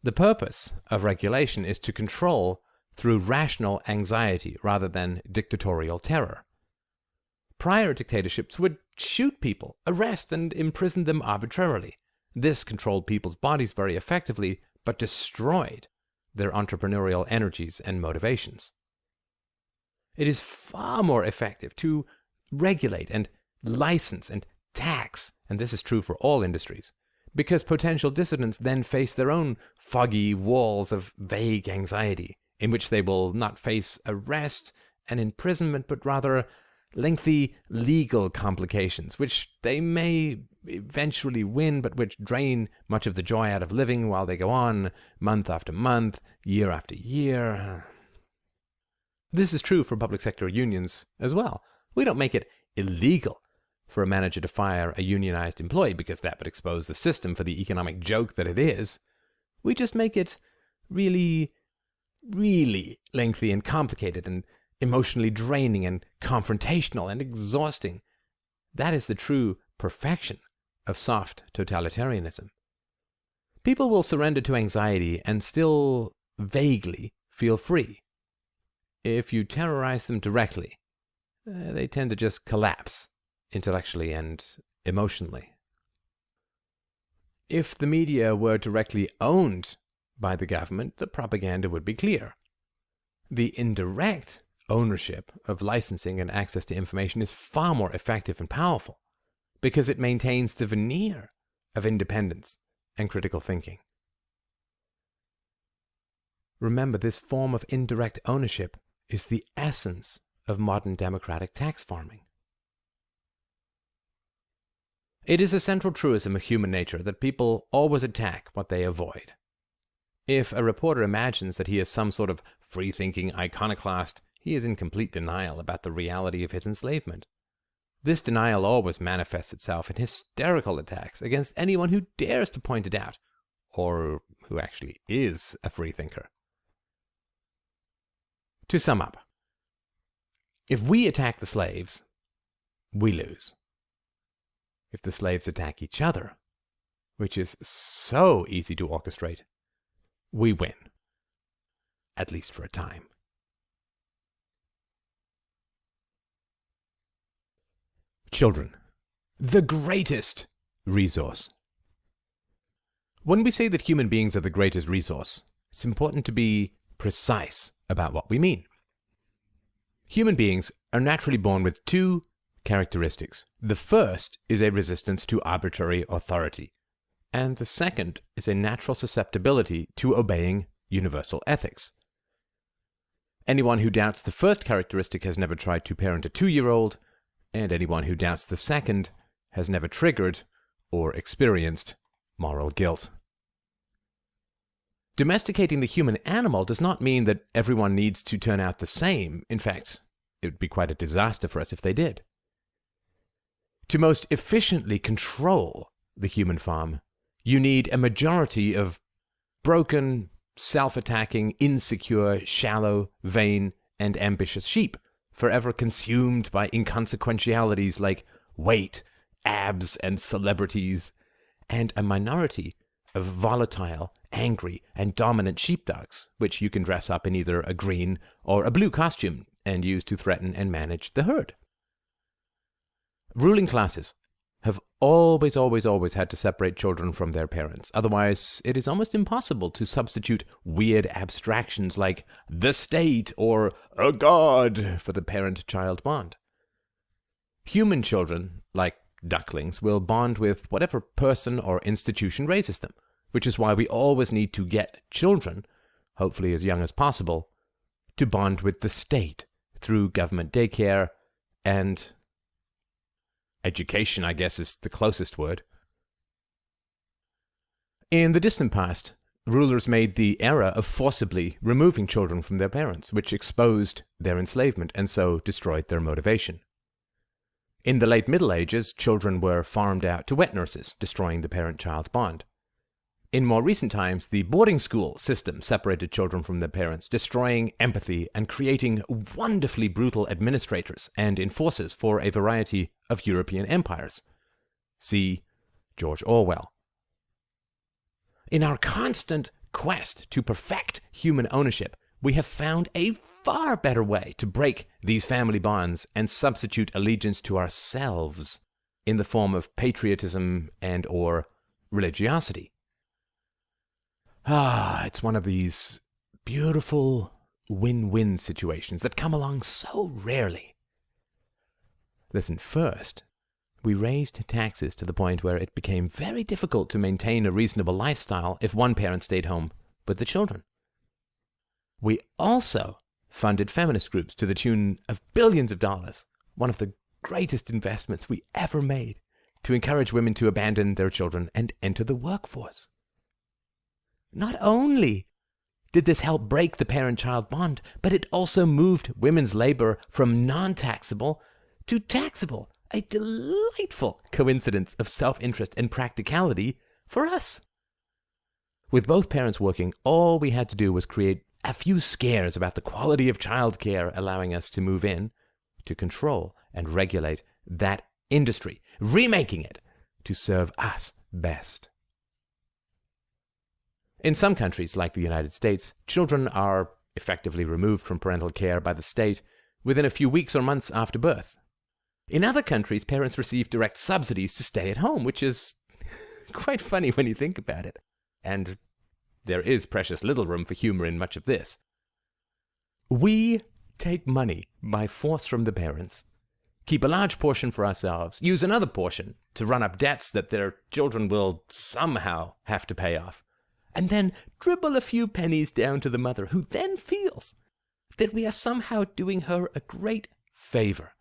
The purpose of regulation is to control through rational anxiety rather than dictatorial terror. Prior dictatorships would shoot people, arrest and imprison them arbitrarily. This controlled people's bodies very effectively, but destroyed their entrepreneurial energies and motivations. It is far more effective to regulate and license and tax, and this is true for all industries, because potential dissidents then face their own foggy walls of vague anxiety, in which they will not face arrest and imprisonment, but rather lengthy legal complications, which they may eventually win, but which drain much of the joy out of living while they go on month after month, year after year. This is true for public sector unions as well. We don't make it illegal for a manager to fire a unionized employee because that would expose the system for the economic joke that it is. We just make it really, really lengthy and complicated and emotionally draining and confrontational and exhausting. That is the true perfection of soft totalitarianism. People will surrender to anxiety and still vaguely feel free. If you terrorize them directly, they tend to just collapse intellectually and emotionally. If the media were directly owned by the government, the propaganda would be clear. The indirect ownership of licensing and access to information is far more effective and powerful because it maintains the veneer of independence and critical thinking. Remember, this form of indirect ownership is the essence of modern democratic tax farming. It is a central truism of human nature that people always attack what they avoid. If a reporter imagines that he is some sort of free-thinking iconoclast, he is in complete denial about the reality of his enslavement. This denial always manifests itself in hysterical attacks against anyone who dares to point it out, or who actually is a freethinker. To sum up, if we attack the slaves, we lose. If the slaves attack each other, which is so easy to orchestrate, we win. At least for a time. Children, the greatest resource. When we say that human beings are the greatest resource, it's important to be precise about what we mean. Human beings are naturally born with two characteristics. The first is a resistance to arbitrary authority, and the second is a natural susceptibility to obeying universal ethics. Anyone who doubts the first characteristic has never tried to parent a 2-year-old, and anyone who doubts the second has never triggered or experienced moral guilt. Domesticating the human animal does not mean that everyone needs to turn out the same. In fact, it would be quite a disaster for us if they did. To most efficiently control the human farm, you need a majority of broken, self-attacking, insecure, shallow, vain, and ambitious sheep, forever consumed by inconsequentialities like weight, abs, and celebrities, and a minority of volatile, angry, and dominant sheepdogs, which you can dress up in either a green or a blue costume and use to threaten and manage the herd. Ruling classes have always had to separate children from their parents. Otherwise, it is almost impossible to substitute weird abstractions like the state or a god for the parent-child bond. Human children, like ducklings, will bond with whatever person or institution raises them, which is why we always need to get children, hopefully as young as possible, to bond with the state through government daycare and education, I guess, is the closest word. In the distant past, rulers made the error of forcibly removing children from their parents, which exposed their enslavement and so destroyed their motivation. In the late Middle Ages, children were farmed out to wet nurses, destroying the parent-child bond. In more recent times, the boarding school system separated children from their parents, destroying empathy and creating wonderfully brutal administrators and enforcers for a variety of European empires. See George Orwell. In our constant quest to perfect human ownership, we have found a far better way to break these family bonds and substitute allegiance to ourselves in the form of patriotism and/or religiosity. It's one of these beautiful win-win situations that come along so rarely. Listen, first, we raised taxes to the point where it became very difficult to maintain a reasonable lifestyle if one parent stayed home with the children. We also funded feminist groups to the tune of billions of dollars, one of the greatest investments we ever made, to encourage women to abandon their children and enter the workforce. Not only did this help break the parent-child bond, but it also moved women's labor from non-taxable to taxable, a delightful coincidence of self-interest and practicality for us. With both parents working, all we had to do was create a few scares about the quality of childcare, allowing us to move in to control and regulate that industry, remaking it to serve us best. In some countries, like the United States, children are effectively removed from parental care by the state within a few weeks or months after birth. In other countries, parents receive direct subsidies to stay at home, which is quite funny when you think about it. And there is precious little room for humor in much of this. We take money by force from the parents, keep a large portion for ourselves, use another portion to run up debts that their children will somehow have to pay off, and then dribble a few pennies down to the mother, who then feels that we are somehow doing her a great favor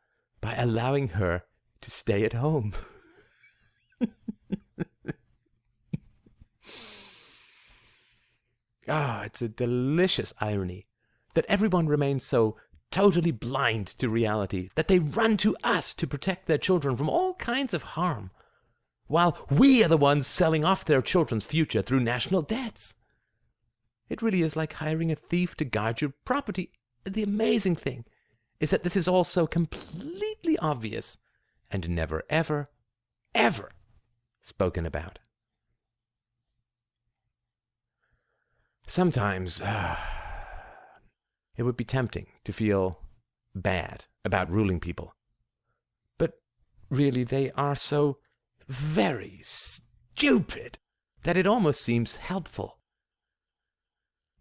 by allowing her to stay at home. It's a delicious irony that everyone remains so totally blind to reality that they run to us to protect their children from all kinds of harm, while we are the ones selling off their children's future through national debts. It really is like hiring a thief to guard your property. The amazing thing is that this is all so completely obvious and never, ever, ever spoken about. Sometimes it would be tempting to feel bad about ruling people, but really they are so very stupid that it almost seems helpful.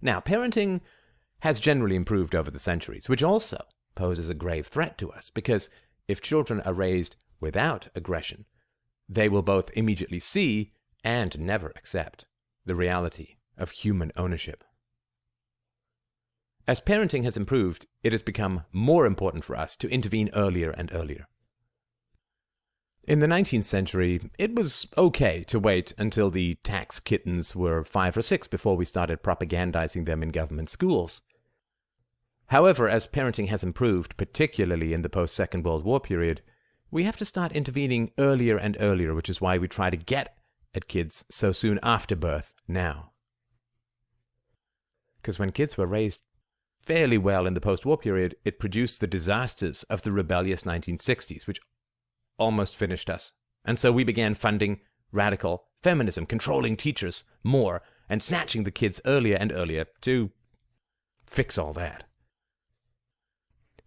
Now, parenting has generally improved over the centuries, which also poses a grave threat to us, because if children are raised without aggression, they will both immediately see and never accept the reality of human ownership. As parenting has improved, it has become more important for us to intervene earlier and earlier. In the 19th century, it was okay to wait until the tax kittens were 5 or 6 before we started propagandizing them in government schools. However, as parenting has improved, particularly in the post-Second World War period, we have to start intervening earlier and earlier, which is why we try to get at kids so soon after birth now. Because when kids were raised fairly well in the post-war period, it produced the disasters of the rebellious 1960s, which almost finished us. And so we began funding radical feminism, controlling teachers more, and snatching the kids earlier and earlier to fix all that.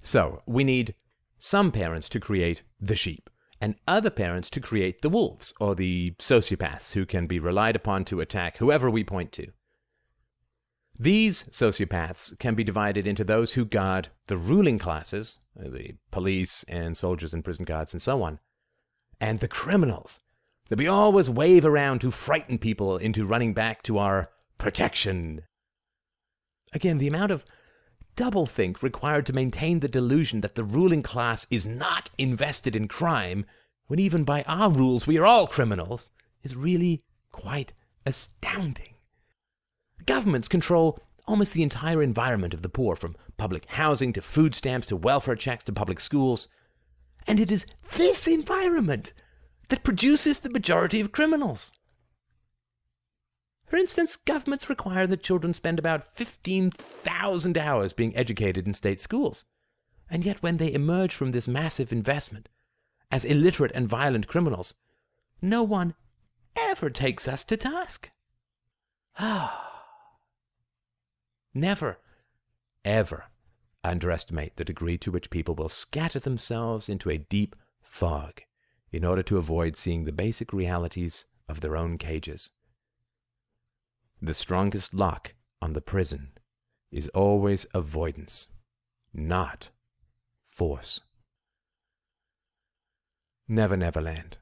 So we need some parents to create the sheep, and other parents to create the wolves, or the sociopaths who can be relied upon to attack whoever we point to. These sociopaths can be divided into those who guard the ruling classes, the police and soldiers and prison guards and so on, and the criminals that we always wave around to frighten people into running back to our protection. Again, the amount of doublethink required to maintain the delusion that the ruling class is not invested in crime, when even by our rules we are all criminals, is really quite astounding. Governments control almost the entire environment of the poor, from public housing to food stamps to welfare checks to public schools. And it is this environment that produces the majority of criminals. For instance, governments require that children spend about 15,000 hours being educated in state schools. And yet when they emerge from this massive investment as illiterate and violent criminals, no one ever takes us to task. Never, ever underestimate the degree to which people will scatter themselves into a deep fog in order to avoid seeing the basic realities of their own cages. The strongest lock on the prison is always avoidance, not force. Never Never Land.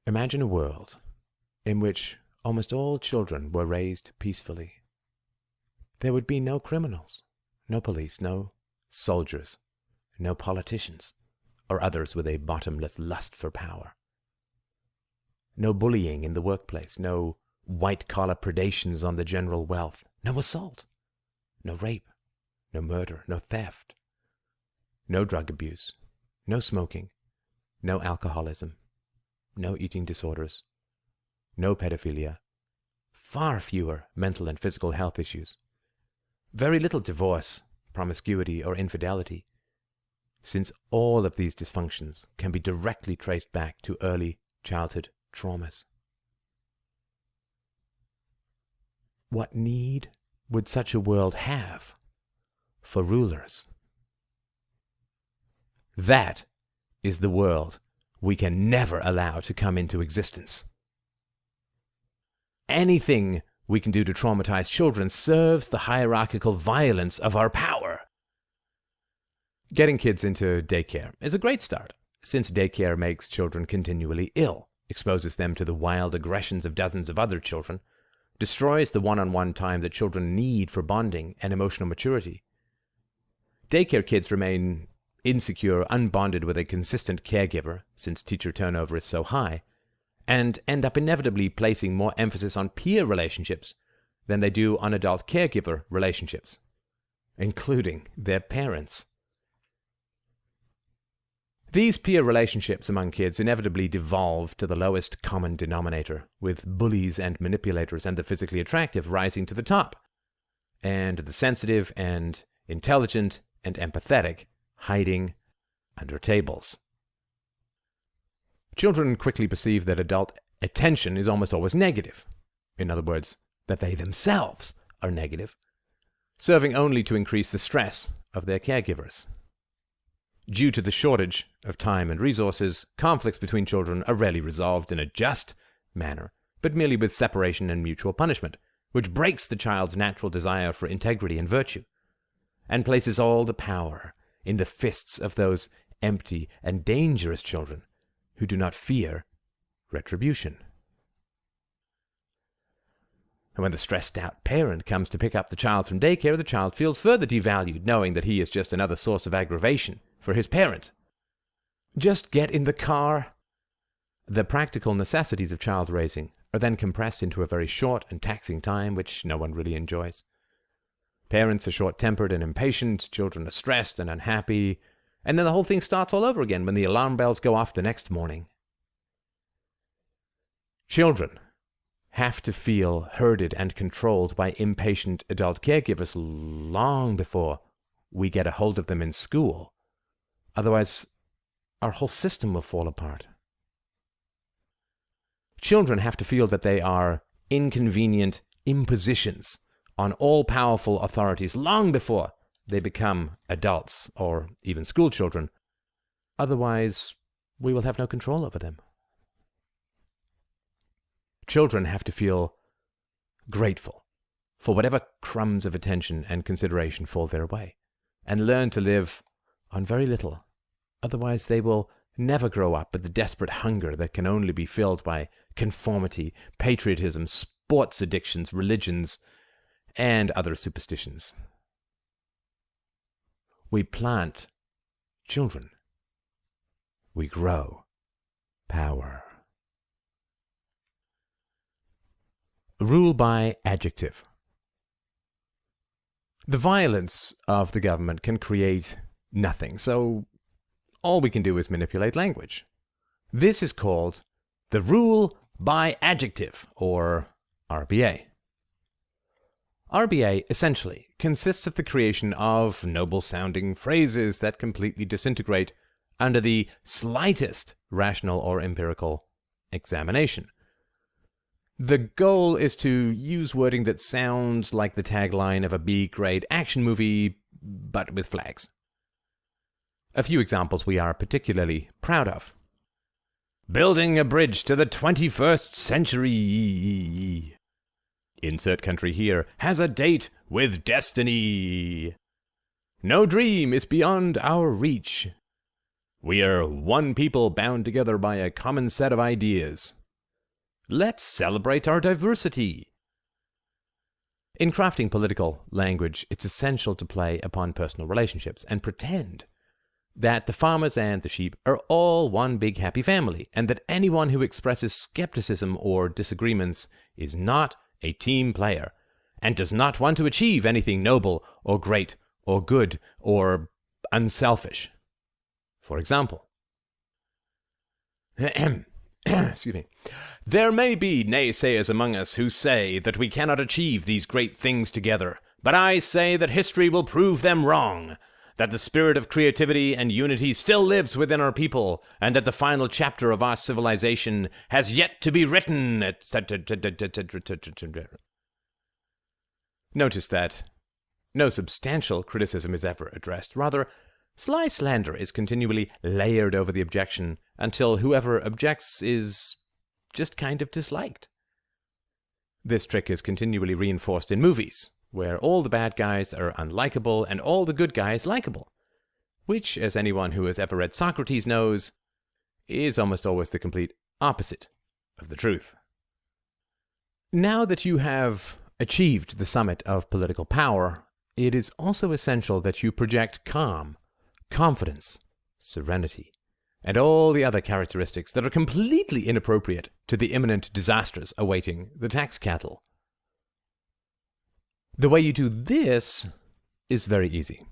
Imagine a world in which almost all children were raised peacefully. There would be no criminals, no police, no soldiers, no politicians, or others with a bottomless lust for power. No bullying in the workplace, no white-collar predations on the general wealth, no assault, no rape, no murder, no theft, no drug abuse, no smoking, no alcoholism, no eating disorders, no pedophilia, far fewer mental and physical health issues, very little divorce, promiscuity, or infidelity, since all of these dysfunctions can be directly traced back to early childhood traumas. What need would such a world have for rulers? That is the world we can never allow to come into existence. Anything we can do to traumatize children serves the hierarchical violence of our power. Getting kids into daycare is a great start, since daycare makes children continually ill, exposes them to the wild aggressions of dozens of other children, destroys the one-on-one time that children need for bonding and emotional maturity. Daycare kids remain insecure, unbonded with a consistent caregiver, since teacher turnover is so high, and end up inevitably placing more emphasis on peer relationships than they do on adult caregiver relationships, including their parents. These peer relationships among kids inevitably devolve to the lowest common denominator, with bullies and manipulators and the physically attractive rising to the top, and the sensitive and intelligent and empathetic hiding under tables. Children quickly perceive that adult attention is almost always negative. In other words, that they themselves are negative, serving only to increase the stress of their caregivers. Due to the shortage of time and resources, conflicts between children are rarely resolved in a just manner, but merely with separation and mutual punishment, which breaks the child's natural desire for integrity and virtue, and places all the power in the fists of those empty and dangerous children who do not fear retribution. And when the stressed out parent comes to pick up the child from daycare, the child feels further devalued, knowing that he is just another source of aggravation for his parent. Just get in the car. The practical necessities of child raising are then compressed into a very short and taxing time, which no one really enjoys. Parents are short-tempered and impatient, children are stressed and unhappy, and then the whole thing starts all over again when the alarm bells go off the next morning. Children have to feel herded and controlled by impatient adult caregivers long before we get a hold of them in school. Otherwise, our whole system will fall apart. Children have to feel that they are inconvenient impositions on all-powerful authorities long before they become adults or even school children. Otherwise, we will have no control over them. Children have to feel grateful for whatever crumbs of attention and consideration fall their way, and learn to live on very little. Otherwise, they will never grow up with the desperate hunger that can only be filled by conformity, patriotism, sports addictions, religions, and other superstitions. We plant children. We grow power. Rule by adjective. The violence of the government can create nothing, so all we can do is manipulate language. This is called the rule by adjective, or RBA. RBA essentially consists of the creation of noble-sounding phrases that completely disintegrate under the slightest rational or empirical examination. The goal is to use wording that sounds like the tagline of a B-grade action movie, but with flags. A few examples we are particularly proud of. Building a bridge to the 21st century. Insert country here has a date with destiny. No dream is beyond our reach. We are one people bound together by a common set of ideas. Let's celebrate our diversity. In crafting political language, it's essential to play upon personal relationships and pretend that the farmers and the sheep are all one big happy family, and that anyone who expresses skepticism or disagreements is not a team player, and does not want to achieve anything noble or great or good or unselfish. For example, excuse me. There may be naysayers among us who say that we cannot achieve these great things together, but I say that history will prove them wrong, that the spirit of creativity and unity still lives within our people, and that the final chapter of our civilization has yet to be written. Notice that no substantial criticism is ever addressed. Rather, sly slander is continually layered over the objection until whoever objects is just kind of disliked. This trick is continually reinforced in movies, where all the bad guys are unlikable and all the good guys likable, which, as anyone who has ever read Socrates knows, is almost always the complete opposite of the truth. Now that you have achieved the summit of political power, it is also essential that you project calm, confidence, serenity, and all the other characteristics that are completely inappropriate to the imminent disasters awaiting the tax cattle. The way you do this is very easy.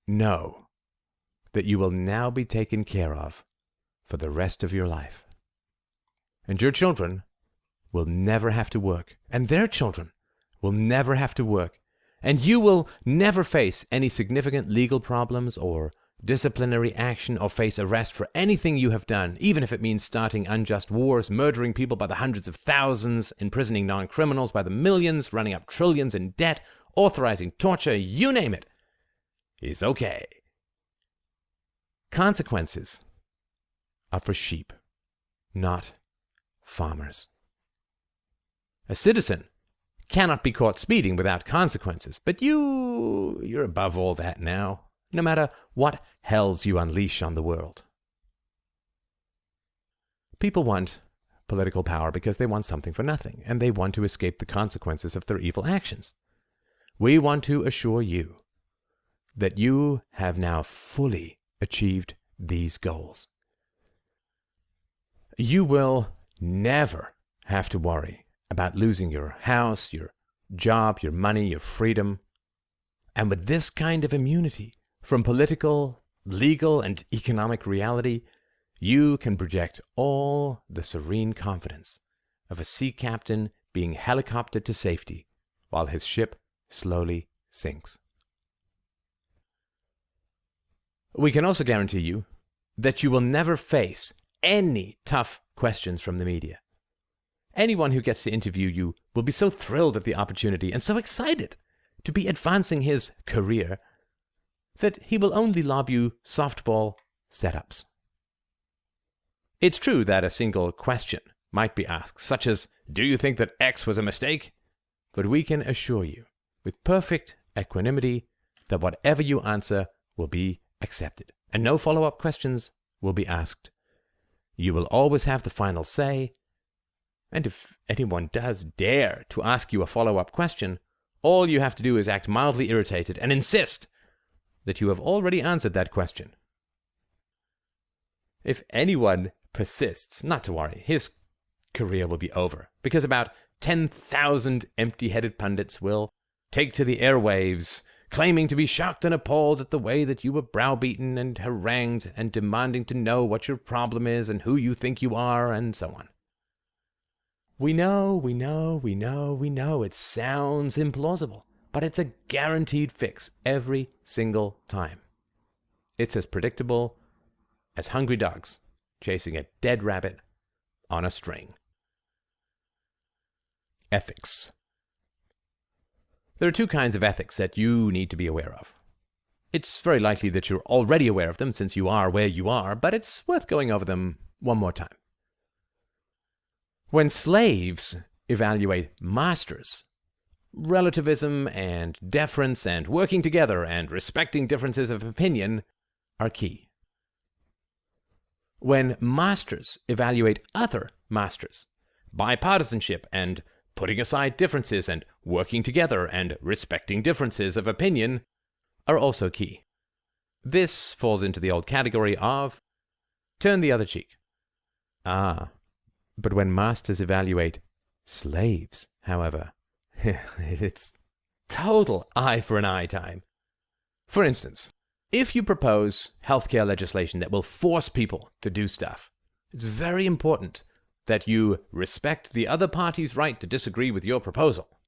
Know that you will now be taken care of for the rest of your life. And your children will never have to work, and their children will never have to work, and you will never face any significant legal problems or disciplinary action or face arrest for anything you have done, even if it means starting unjust wars, murdering people by the hundreds of thousands, imprisoning non-criminals by the millions, running up trillions in debt, authorizing torture, you name it. It's okay. Consequences are for sheep, not farmers. A citizen cannot be caught speeding without consequences, but you're above all that now, no matter what hells you unleash on the world. People want political power because they want something for nothing, and they want to escape the consequences of their evil actions. We want to assure you that you have now fully achieved these goals. You will never have to worry about losing your house, your job, your money, your freedom. And with this kind of immunity from political, legal, and economic reality, you can project all the serene confidence of a sea captain being helicoptered to safety while his ship slowly sinks. We can also guarantee you that you will never face any tough questions from the media. Anyone who gets to interview you will be so thrilled at the opportunity and so excited to be advancing his career that he will only lob you softball setups. It's true that a single question might be asked, such as, "Do you think that X was a mistake?" But we can assure you, with perfect equanimity, that whatever you answer will be accepted, and no follow-up questions will be asked. You will always have the final say, and if anyone does dare to ask you a follow-up question, all you have to do is act mildly irritated and insist that you have already answered that question. If anyone persists, not to worry, his career will be over, because about 10,000 empty-headed pundits will take to the airwaves, claiming to be shocked and appalled at the way that you were browbeaten and harangued and demanding to know what your problem is and who you think you are, and so on. We know, it sounds implausible, but it's a guaranteed fix every single time. It's as predictable as hungry dogs chasing a dead rabbit on a string. Ethics. There are two kinds of ethics that you need to be aware of. It's very likely that you're already aware of them since you are where you are, but it's worth going over them one more time. When slaves evaluate masters, relativism and deference and working together and respecting differences of opinion are key. When masters evaluate other masters, bipartisanship and putting aside differences and working together and respecting differences of opinion are also key. This falls into the old category of turn the other cheek. But when masters evaluate slaves, however, it's total eye for an eye time. For instance, if you propose healthcare legislation that will force people to do stuff, it's very important that you respect the other party's right to disagree with your proposal.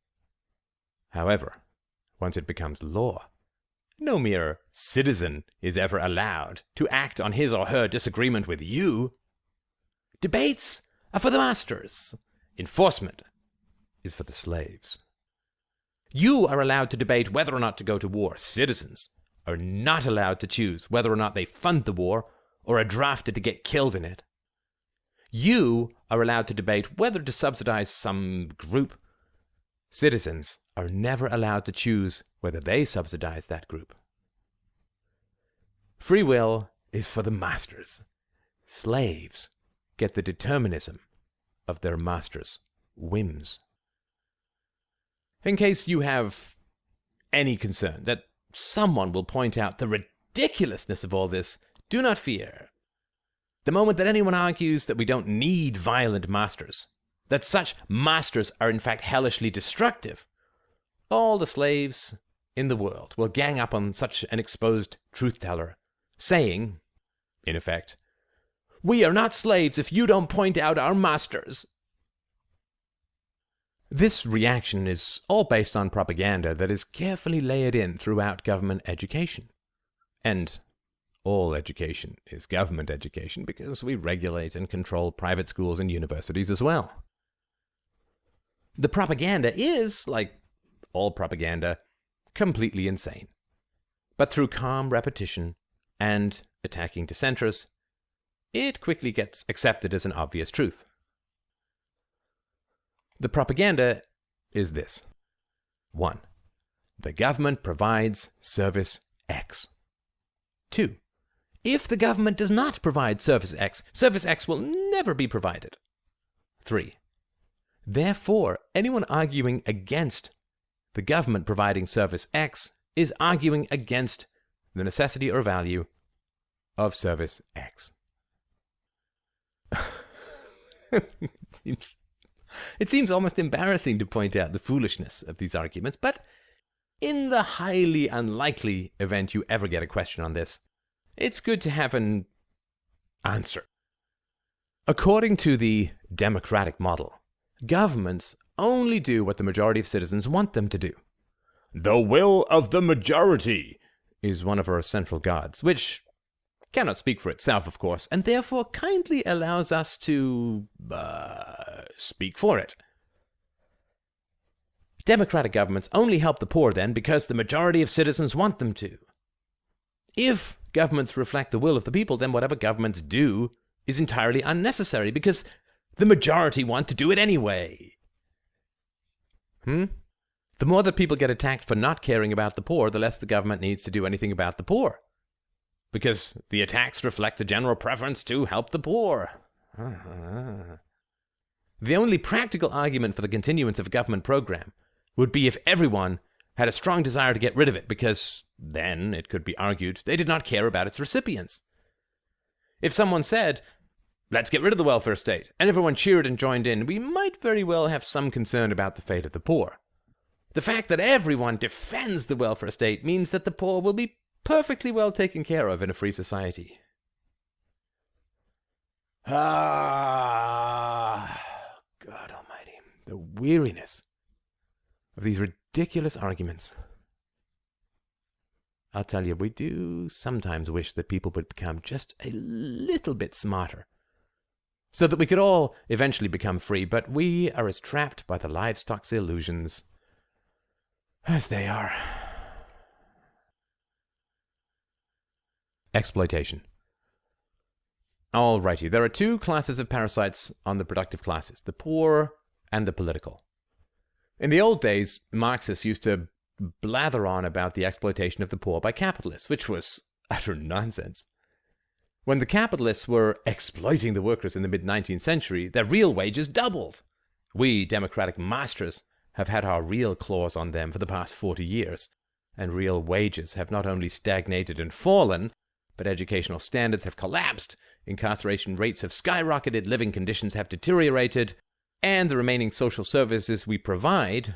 However, once it becomes law, no mere citizen is ever allowed to act on his or her disagreement with you. Debates are for the masters. Enforcement is for the slaves. You are allowed to debate whether or not to go to war. Citizens are not allowed to choose whether or not they fund the war or are drafted to get killed in it. You are allowed to debate whether to subsidize some group. Citizens are never allowed to choose whether they subsidize that group. Free will is for the masters. Slaves get the determinism of their masters' whims. In case you have any concern that someone will point out the ridiculousness of all this, do not fear. The moment that anyone argues that we don't need violent masters, that such masters are in fact hellishly destructive, all the slaves in the world will gang up on such an exposed truth-teller, saying, in effect, "We are not slaves if you don't point out our masters." This reaction is all based on propaganda that is carefully layered in throughout government education. And all education is government education because we regulate and control private schools and universities as well. The propaganda is, like all propaganda, completely insane. But through calm repetition and attacking dissenters, it quickly gets accepted as an obvious truth. The propaganda is this. 1. The government provides service X. 2. If the government does not provide service X will never be provided. 3. Therefore, anyone arguing against the government providing service X is arguing against the necessity or value of service X. It seems almost embarrassing to point out the foolishness of these arguments, but in the highly unlikely event you ever get a question on this, it's good to have an answer. According to the democratic model, governments only do what the majority of citizens want them to do. The will of the majority is one of our central gods, which cannot speak for itself, of course, and therefore kindly allows us to speak for it. Democratic governments only help the poor, then, because the majority of citizens want them to. If governments reflect the will of the people, then whatever governments do is entirely unnecessary, because the majority want to do it anyway. The more that people get attacked for not caring about the poor, the less the government needs to do anything about the poor, because the attacks reflect a general preference to help the poor. The only practical argument for the continuance of a government program would be if everyone had a strong desire to get rid of it, because then, it could be argued, they did not care about its recipients. If someone said, "Let's get rid of the welfare state," and everyone cheered and joined in, we might very well have some concern about the fate of the poor. The fact that everyone defends the welfare state means that the poor will be perfectly well taken care of in a free society. God almighty, the weariness of these ridiculous arguments. I'll tell you, we do sometimes wish that people would become just a little bit smarter, so that we could all eventually become free, but we are as trapped by the livestock's illusions as they are. Exploitation. Alrighty, there are two classes of parasites on the productive classes, the poor and the political. In the old days, Marxists used to blather on about the exploitation of the poor by capitalists, which was utter nonsense. When the capitalists were exploiting the workers in the mid-19th century, their real wages doubled. We democratic masters have had our real claws on them for the past 40 years, and real wages have not only stagnated and fallen, but educational standards have collapsed, incarceration rates have skyrocketed, living conditions have deteriorated, and the remaining social services we provide,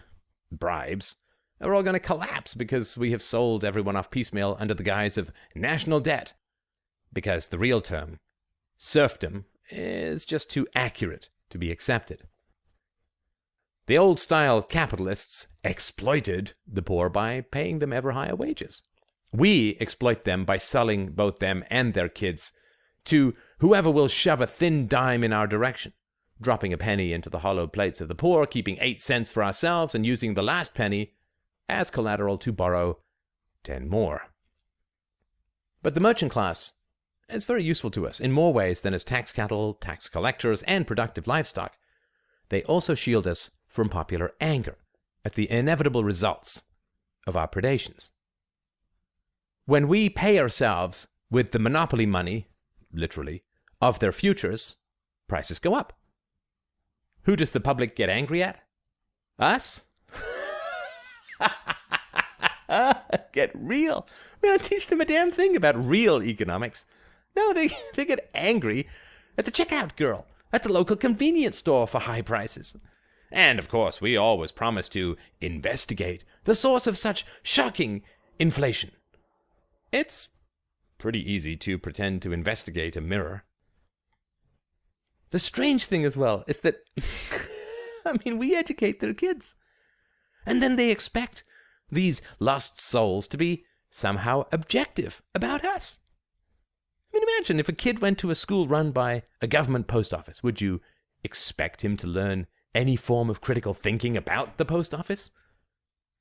bribes, are all going to collapse because we have sold everyone off piecemeal under the guise of national debt. Because the real term, serfdom, is just too accurate to be accepted. The old-style capitalists exploited the poor by paying them ever higher wages. We exploit them by selling both them and their kids to whoever will shove a thin dime in our direction, dropping a penny into the hollow plates of the poor, keeping 8 cents for ourselves, and using the last penny as collateral to borrow 10 more. But the merchant class is very useful to us in more ways than as tax cattle, tax collectors, and productive livestock. They also shield us from popular anger at the inevitable results of our predations. When we pay ourselves with the monopoly money, literally, of their futures, prices go up. Who does the public get angry at? Us? Get real. We don't teach them a damn thing about real economics. No, they get angry at the checkout girl at the local convenience store for high prices. And, of course, we always promise to investigate the source of such shocking inflation. It's pretty easy to pretend to investigate a mirror. The strange thing as well is that, we educate their kids. And then they expect these lost souls to be somehow objective about us. Imagine if a kid went to a school run by a government post office. Would you expect him to learn any form of critical thinking about the post office?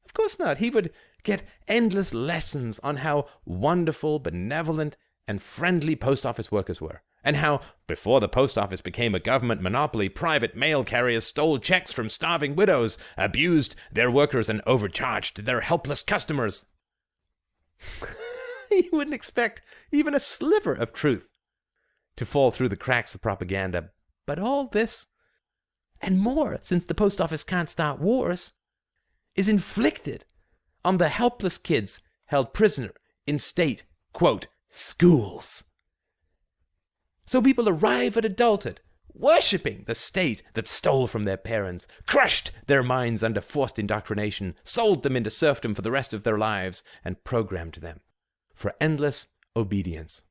Of course not. He would get endless lessons on how wonderful, benevolent, and friendly post office workers were, and how, before the post office became a government monopoly, private mail carriers stole checks from starving widows, abused their workers, and overcharged their helpless customers. You wouldn't expect even a sliver of truth to fall through the cracks of propaganda, but all this and more since the post office can't start wars, is inflicted on the helpless kids held prisoner in state, quote, schools. So people arrive at adulthood worshipping the state that stole from their parents, crushed their minds under forced indoctrination, sold them into serfdom for the rest of their lives, and programmed them for endless obedience.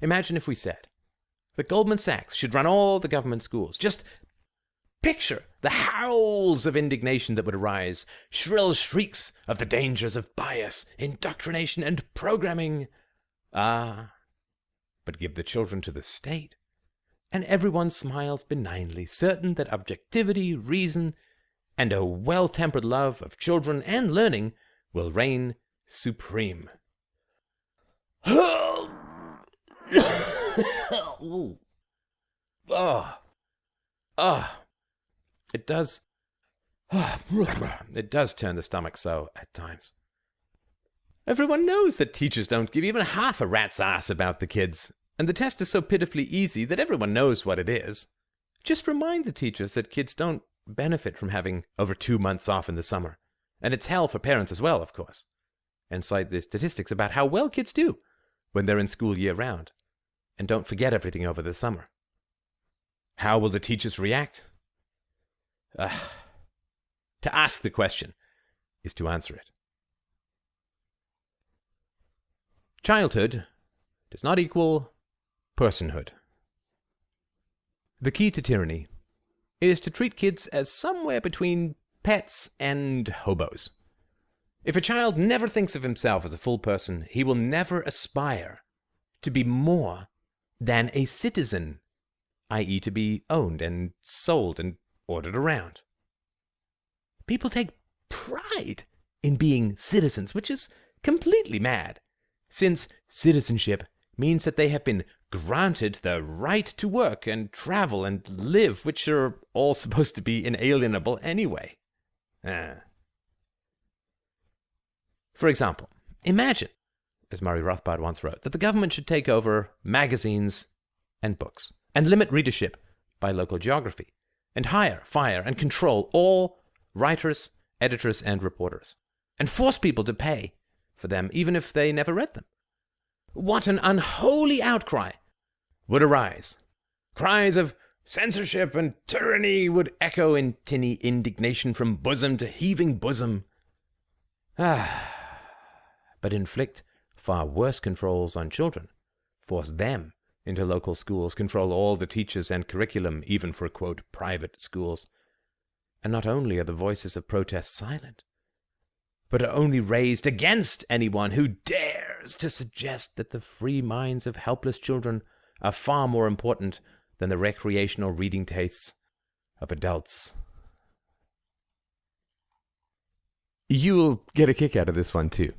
Imagine if we said that Goldman Sachs should run all the government schools. Just picture the howls of indignation that would arise, shrill shrieks of the dangers of bias, indoctrination, and programming. But give the children to the state, and everyone smiles benignly, certain that objectivity, reason, and a well-tempered love of children and learning will reign supreme. It does turn the stomach so at times. Everyone knows that teachers don't give even half a rat's ass about the kids, and the test is so pitifully easy that everyone knows what it is. Just remind the teachers that kids don't benefit from having over 2 months off in the summer, and it's hell for parents as well, of course, and cite the statistics about how well kids do when they're in school year-round, and don't forget everything over the summer. How will the teachers react? To ask the question is to answer it. Childhood does not equal personhood. The key to tyranny is to treat kids as somewhere between pets and hobos. If a child never thinks of himself as a full person, he will never aspire to be more than a citizen, i.e. to be owned and sold and ordered around. People take pride in being citizens, which is completely mad, since citizenship means that they have been granted the right to work and travel and live, which are all supposed to be inalienable anyway. For example, imagine, as Murray Rothbard once wrote, that the government should take over magazines and books and limit readership by local geography and hire, fire, and control all writers, editors, and reporters, and force people to pay for them even if they never read them. What an unholy outcry would arise. Cries of censorship and tyranny would echo in tinny indignation from bosom to heaving bosom. But inflict far worse controls on children, force them into local schools, control all the teachers and curriculum, even for, quote, private schools. And not only are the voices of protest silent, but are only raised against anyone who dares to suggest that the free minds of helpless children are far more important than the recreational reading tastes of adults. You'll get a kick out of this one too.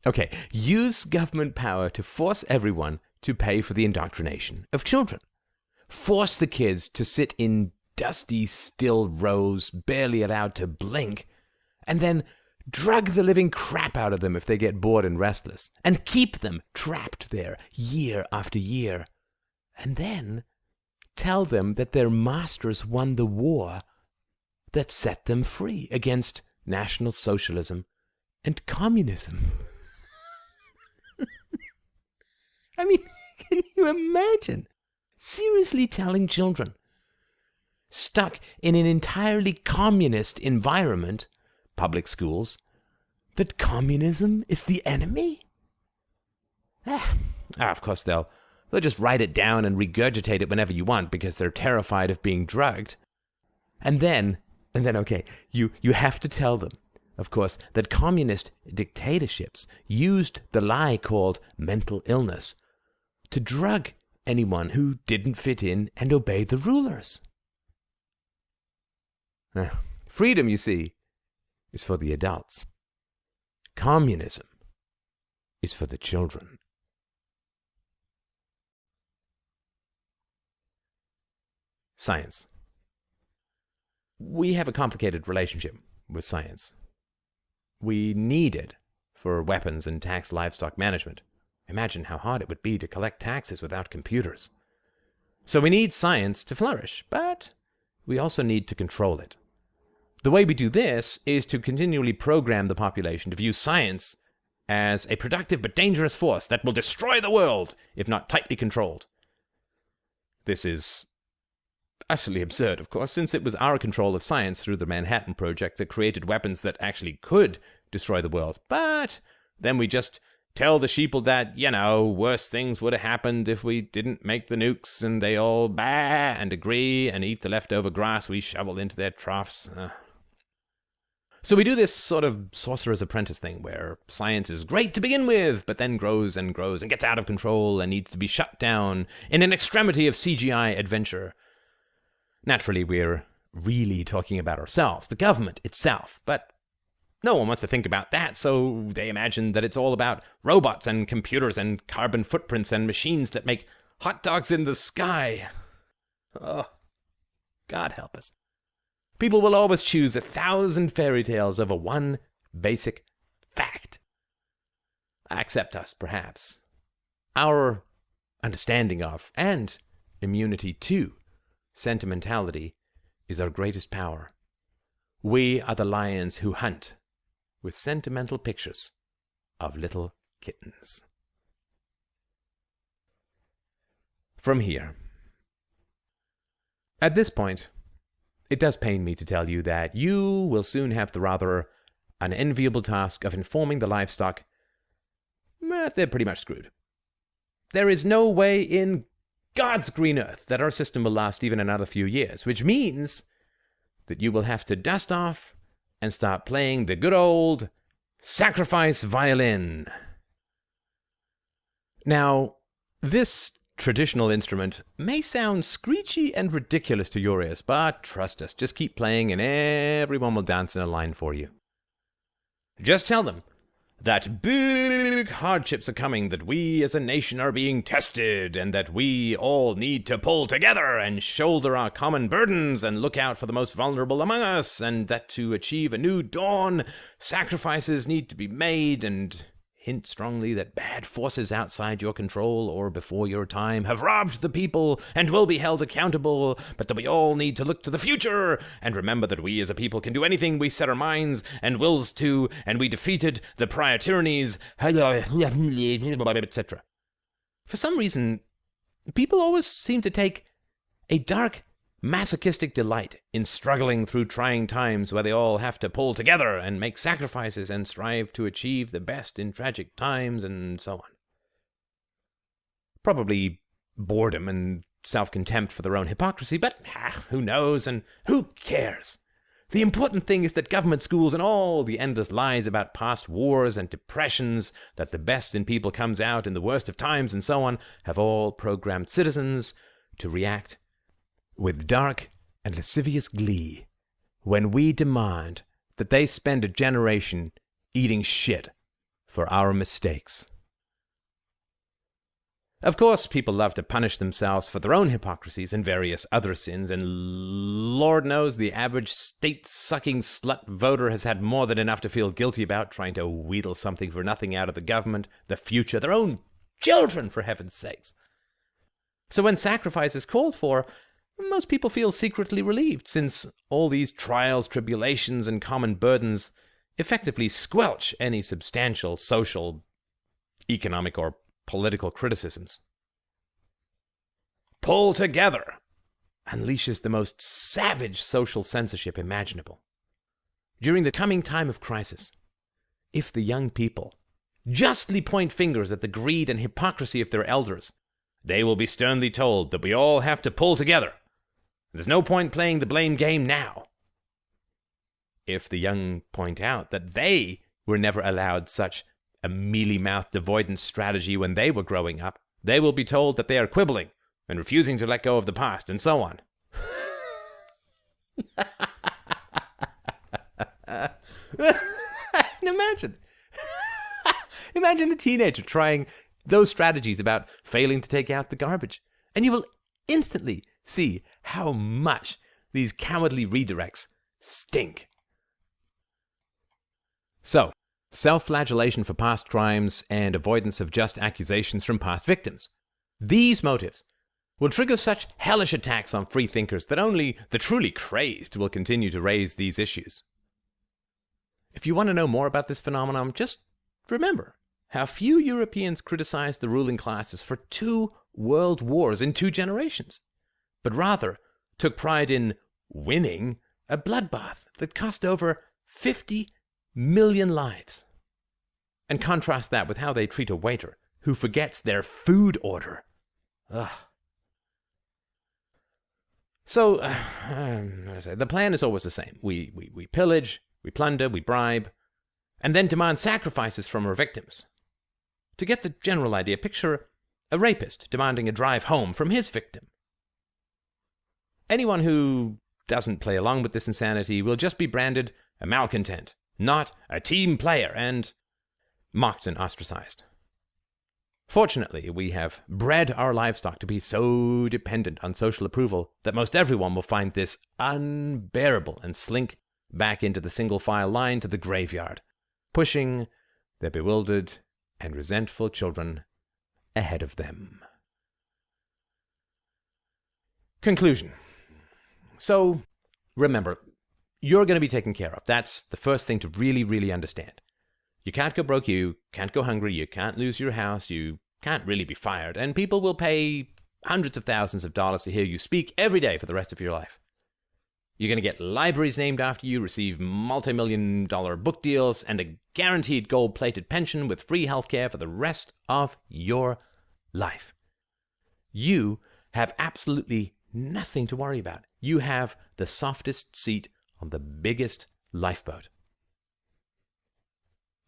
Okay, use government power to force everyone to pay for the indoctrination of children. Force the kids to sit in dusty, still rows, barely allowed to blink, and then drug the living crap out of them if they get bored and restless, and keep them trapped there year after year. And then tell them that their masters won the war that set them free against National Socialism and communism. I mean, can you imagine seriously telling children stuck in an entirely communist environment, public schools, that communism is the enemy? Of course, they'll just write it down and regurgitate it whenever you want because they're terrified of being drugged. And then, okay, you have to tell them, of course, that communist dictatorships used the lie called mental illness to drug anyone who didn't fit in and obey the rulers. Freedom, you see, is for the adults. Communism is for the children. Science. We have a complicated relationship with science. We need it for weapons and tax livestock management. Imagine how hard it would be to collect taxes without computers. So we need science to flourish, but we also need to control it. The way we do this is to continually program the population to view science as a productive but dangerous force that will destroy the world if not tightly controlled. This is utterly absurd, of course, since it was our control of science through the Manhattan Project that created weapons that actually could destroy the world. But then we just tell the sheeple that, worse things would have happened if we didn't make the nukes, and they all bah and agree and eat the leftover grass we shovel into their troughs. So we do this sort of Sorcerer's Apprentice thing where science is great to begin with, but then grows and grows and gets out of control and needs to be shut down in an extremity of CGI adventure. Naturally, we're really talking about ourselves, the government itself, but no one wants to think about that, so they imagine that it's all about robots and computers and carbon footprints and machines that make hot dogs in the sky. Oh, God help us. People will always choose 1,000 fairy tales over one basic fact. Accept us, perhaps. Our understanding of, and immunity to, sentimentality is our greatest power. We are the lions who hunt with sentimental pictures of little kittens. From here. At this point, it does pain me to tell you that you will soon have the rather unenviable task of informing the livestock that they're pretty much screwed. There is no way in God's green earth that our system will last even another few years, which means that you will have to dust off and start playing the good old sacrifice violin. Now, this traditional instrument may sound screechy and ridiculous to your ears, but trust us, just keep playing and everyone will dance in a line for you. Just tell them that big hardships are coming, that we as a nation are being tested, and that we all need to pull together and shoulder our common burdens and look out for the most vulnerable among us, and that to achieve a new dawn, sacrifices need to be made, and hint strongly that bad forces outside your control or before your time have robbed the people and will be held accountable, but that we all need to look to the future and remember that we as a people can do anything we set our minds and wills to, and we defeated the prior tyrannies, etc. For some reason, people always seem to take a dark, masochistic delight in struggling through trying times where they all have to pull together and make sacrifices and strive to achieve the best in tragic times and so on. Probably boredom and self-contempt for their own hypocrisy, but who knows and who cares? The important thing is that government schools and all the endless lies about past wars and depressions, that the best in people comes out in the worst of times and so on, have all programmed citizens to react with dark and lascivious glee when we demand that they spend a generation eating shit for our mistakes. Of course, people love to punish themselves for their own hypocrisies and various other sins, and Lord knows the average state-sucking slut voter has had more than enough to feel guilty about trying to wheedle something for nothing out of the government, the future, their own children, for heaven's sakes. So when sacrifice is called for, most people feel secretly relieved, since all these trials, tribulations, and common burdens effectively squelch any substantial social, economic, or political criticisms. Pull together unleashes the most savage social censorship imaginable. During the coming time of crisis, if the young people justly point fingers at the greed and hypocrisy of their elders, they will be sternly told that we all have to pull together. There's no point playing the blame game now. If the young point out that they were never allowed such a mealy-mouthed avoidance strategy when they were growing up, they will be told that they are quibbling and refusing to let go of the past, and so on. Imagine. Imagine a teenager trying those strategies about failing to take out the garbage, and you will instantly see how much these cowardly redirects stink. So, self-flagellation for past crimes and avoidance of just accusations from past victims. These motives will trigger such hellish attacks on free thinkers that only the truly crazed will continue to raise these issues. If you want to know more about this phenomenon, just remember how few Europeans criticized the ruling classes for 2 world wars in 2 generations, but rather took pride in winning a bloodbath that cost over 50 million lives. And contrast that with how they treat a waiter who forgets their food order. Ugh. So, the plan is always the same. We pillage, we plunder, we bribe, and then demand sacrifices from our victims. To get the general idea, picture a rapist demanding a drive home from his victim. Anyone who doesn't play along with this insanity will just be branded a malcontent, not a team player, and mocked and ostracized. Fortunately, we have bred our livestock to be so dependent on social approval that most everyone will find this unbearable and slink back into the single-file line to the graveyard, pushing their bewildered and resentful children ahead of them. Conclusion. So, remember, you're going to be taken care of. That's the first thing to really, really understand. You can't go broke, you can't go hungry, you can't lose your house, you can't really be fired, and people will pay hundreds of thousands of dollars to hear you speak every day for the rest of your life. You're going to get libraries named after you, receive multi-million-dollar book deals, and a guaranteed gold-plated pension with free healthcare for the rest of your life. You have absolutely nothing to worry about. You have the softest seat on the biggest lifeboat.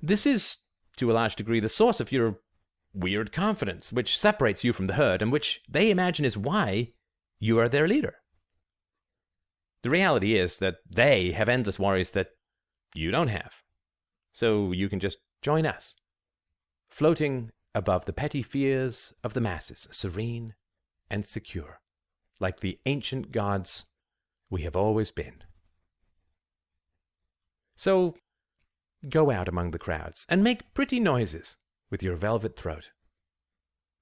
This is, to a large degree, the source of your weird confidence, which separates you from the herd and which they imagine is why you are their leader. The reality is that they have endless worries that you don't have. So you can just join us, floating above the petty fears of the masses, serene and secure, like the ancient gods we have always been. So go out among the crowds and make pretty noises with your velvet throat.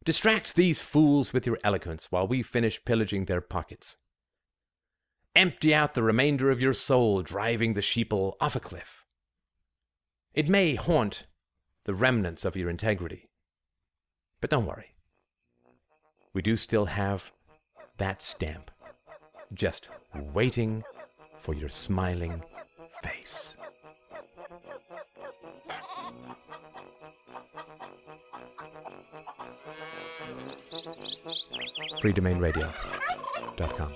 Distract these fools with your eloquence while we finish pillaging their pockets. Empty out the remainder of your soul driving the sheeple off a cliff. It may haunt the remnants of your integrity, but don't worry. We do still have that stamp, just waiting for your smiling face. freedomainradio.com.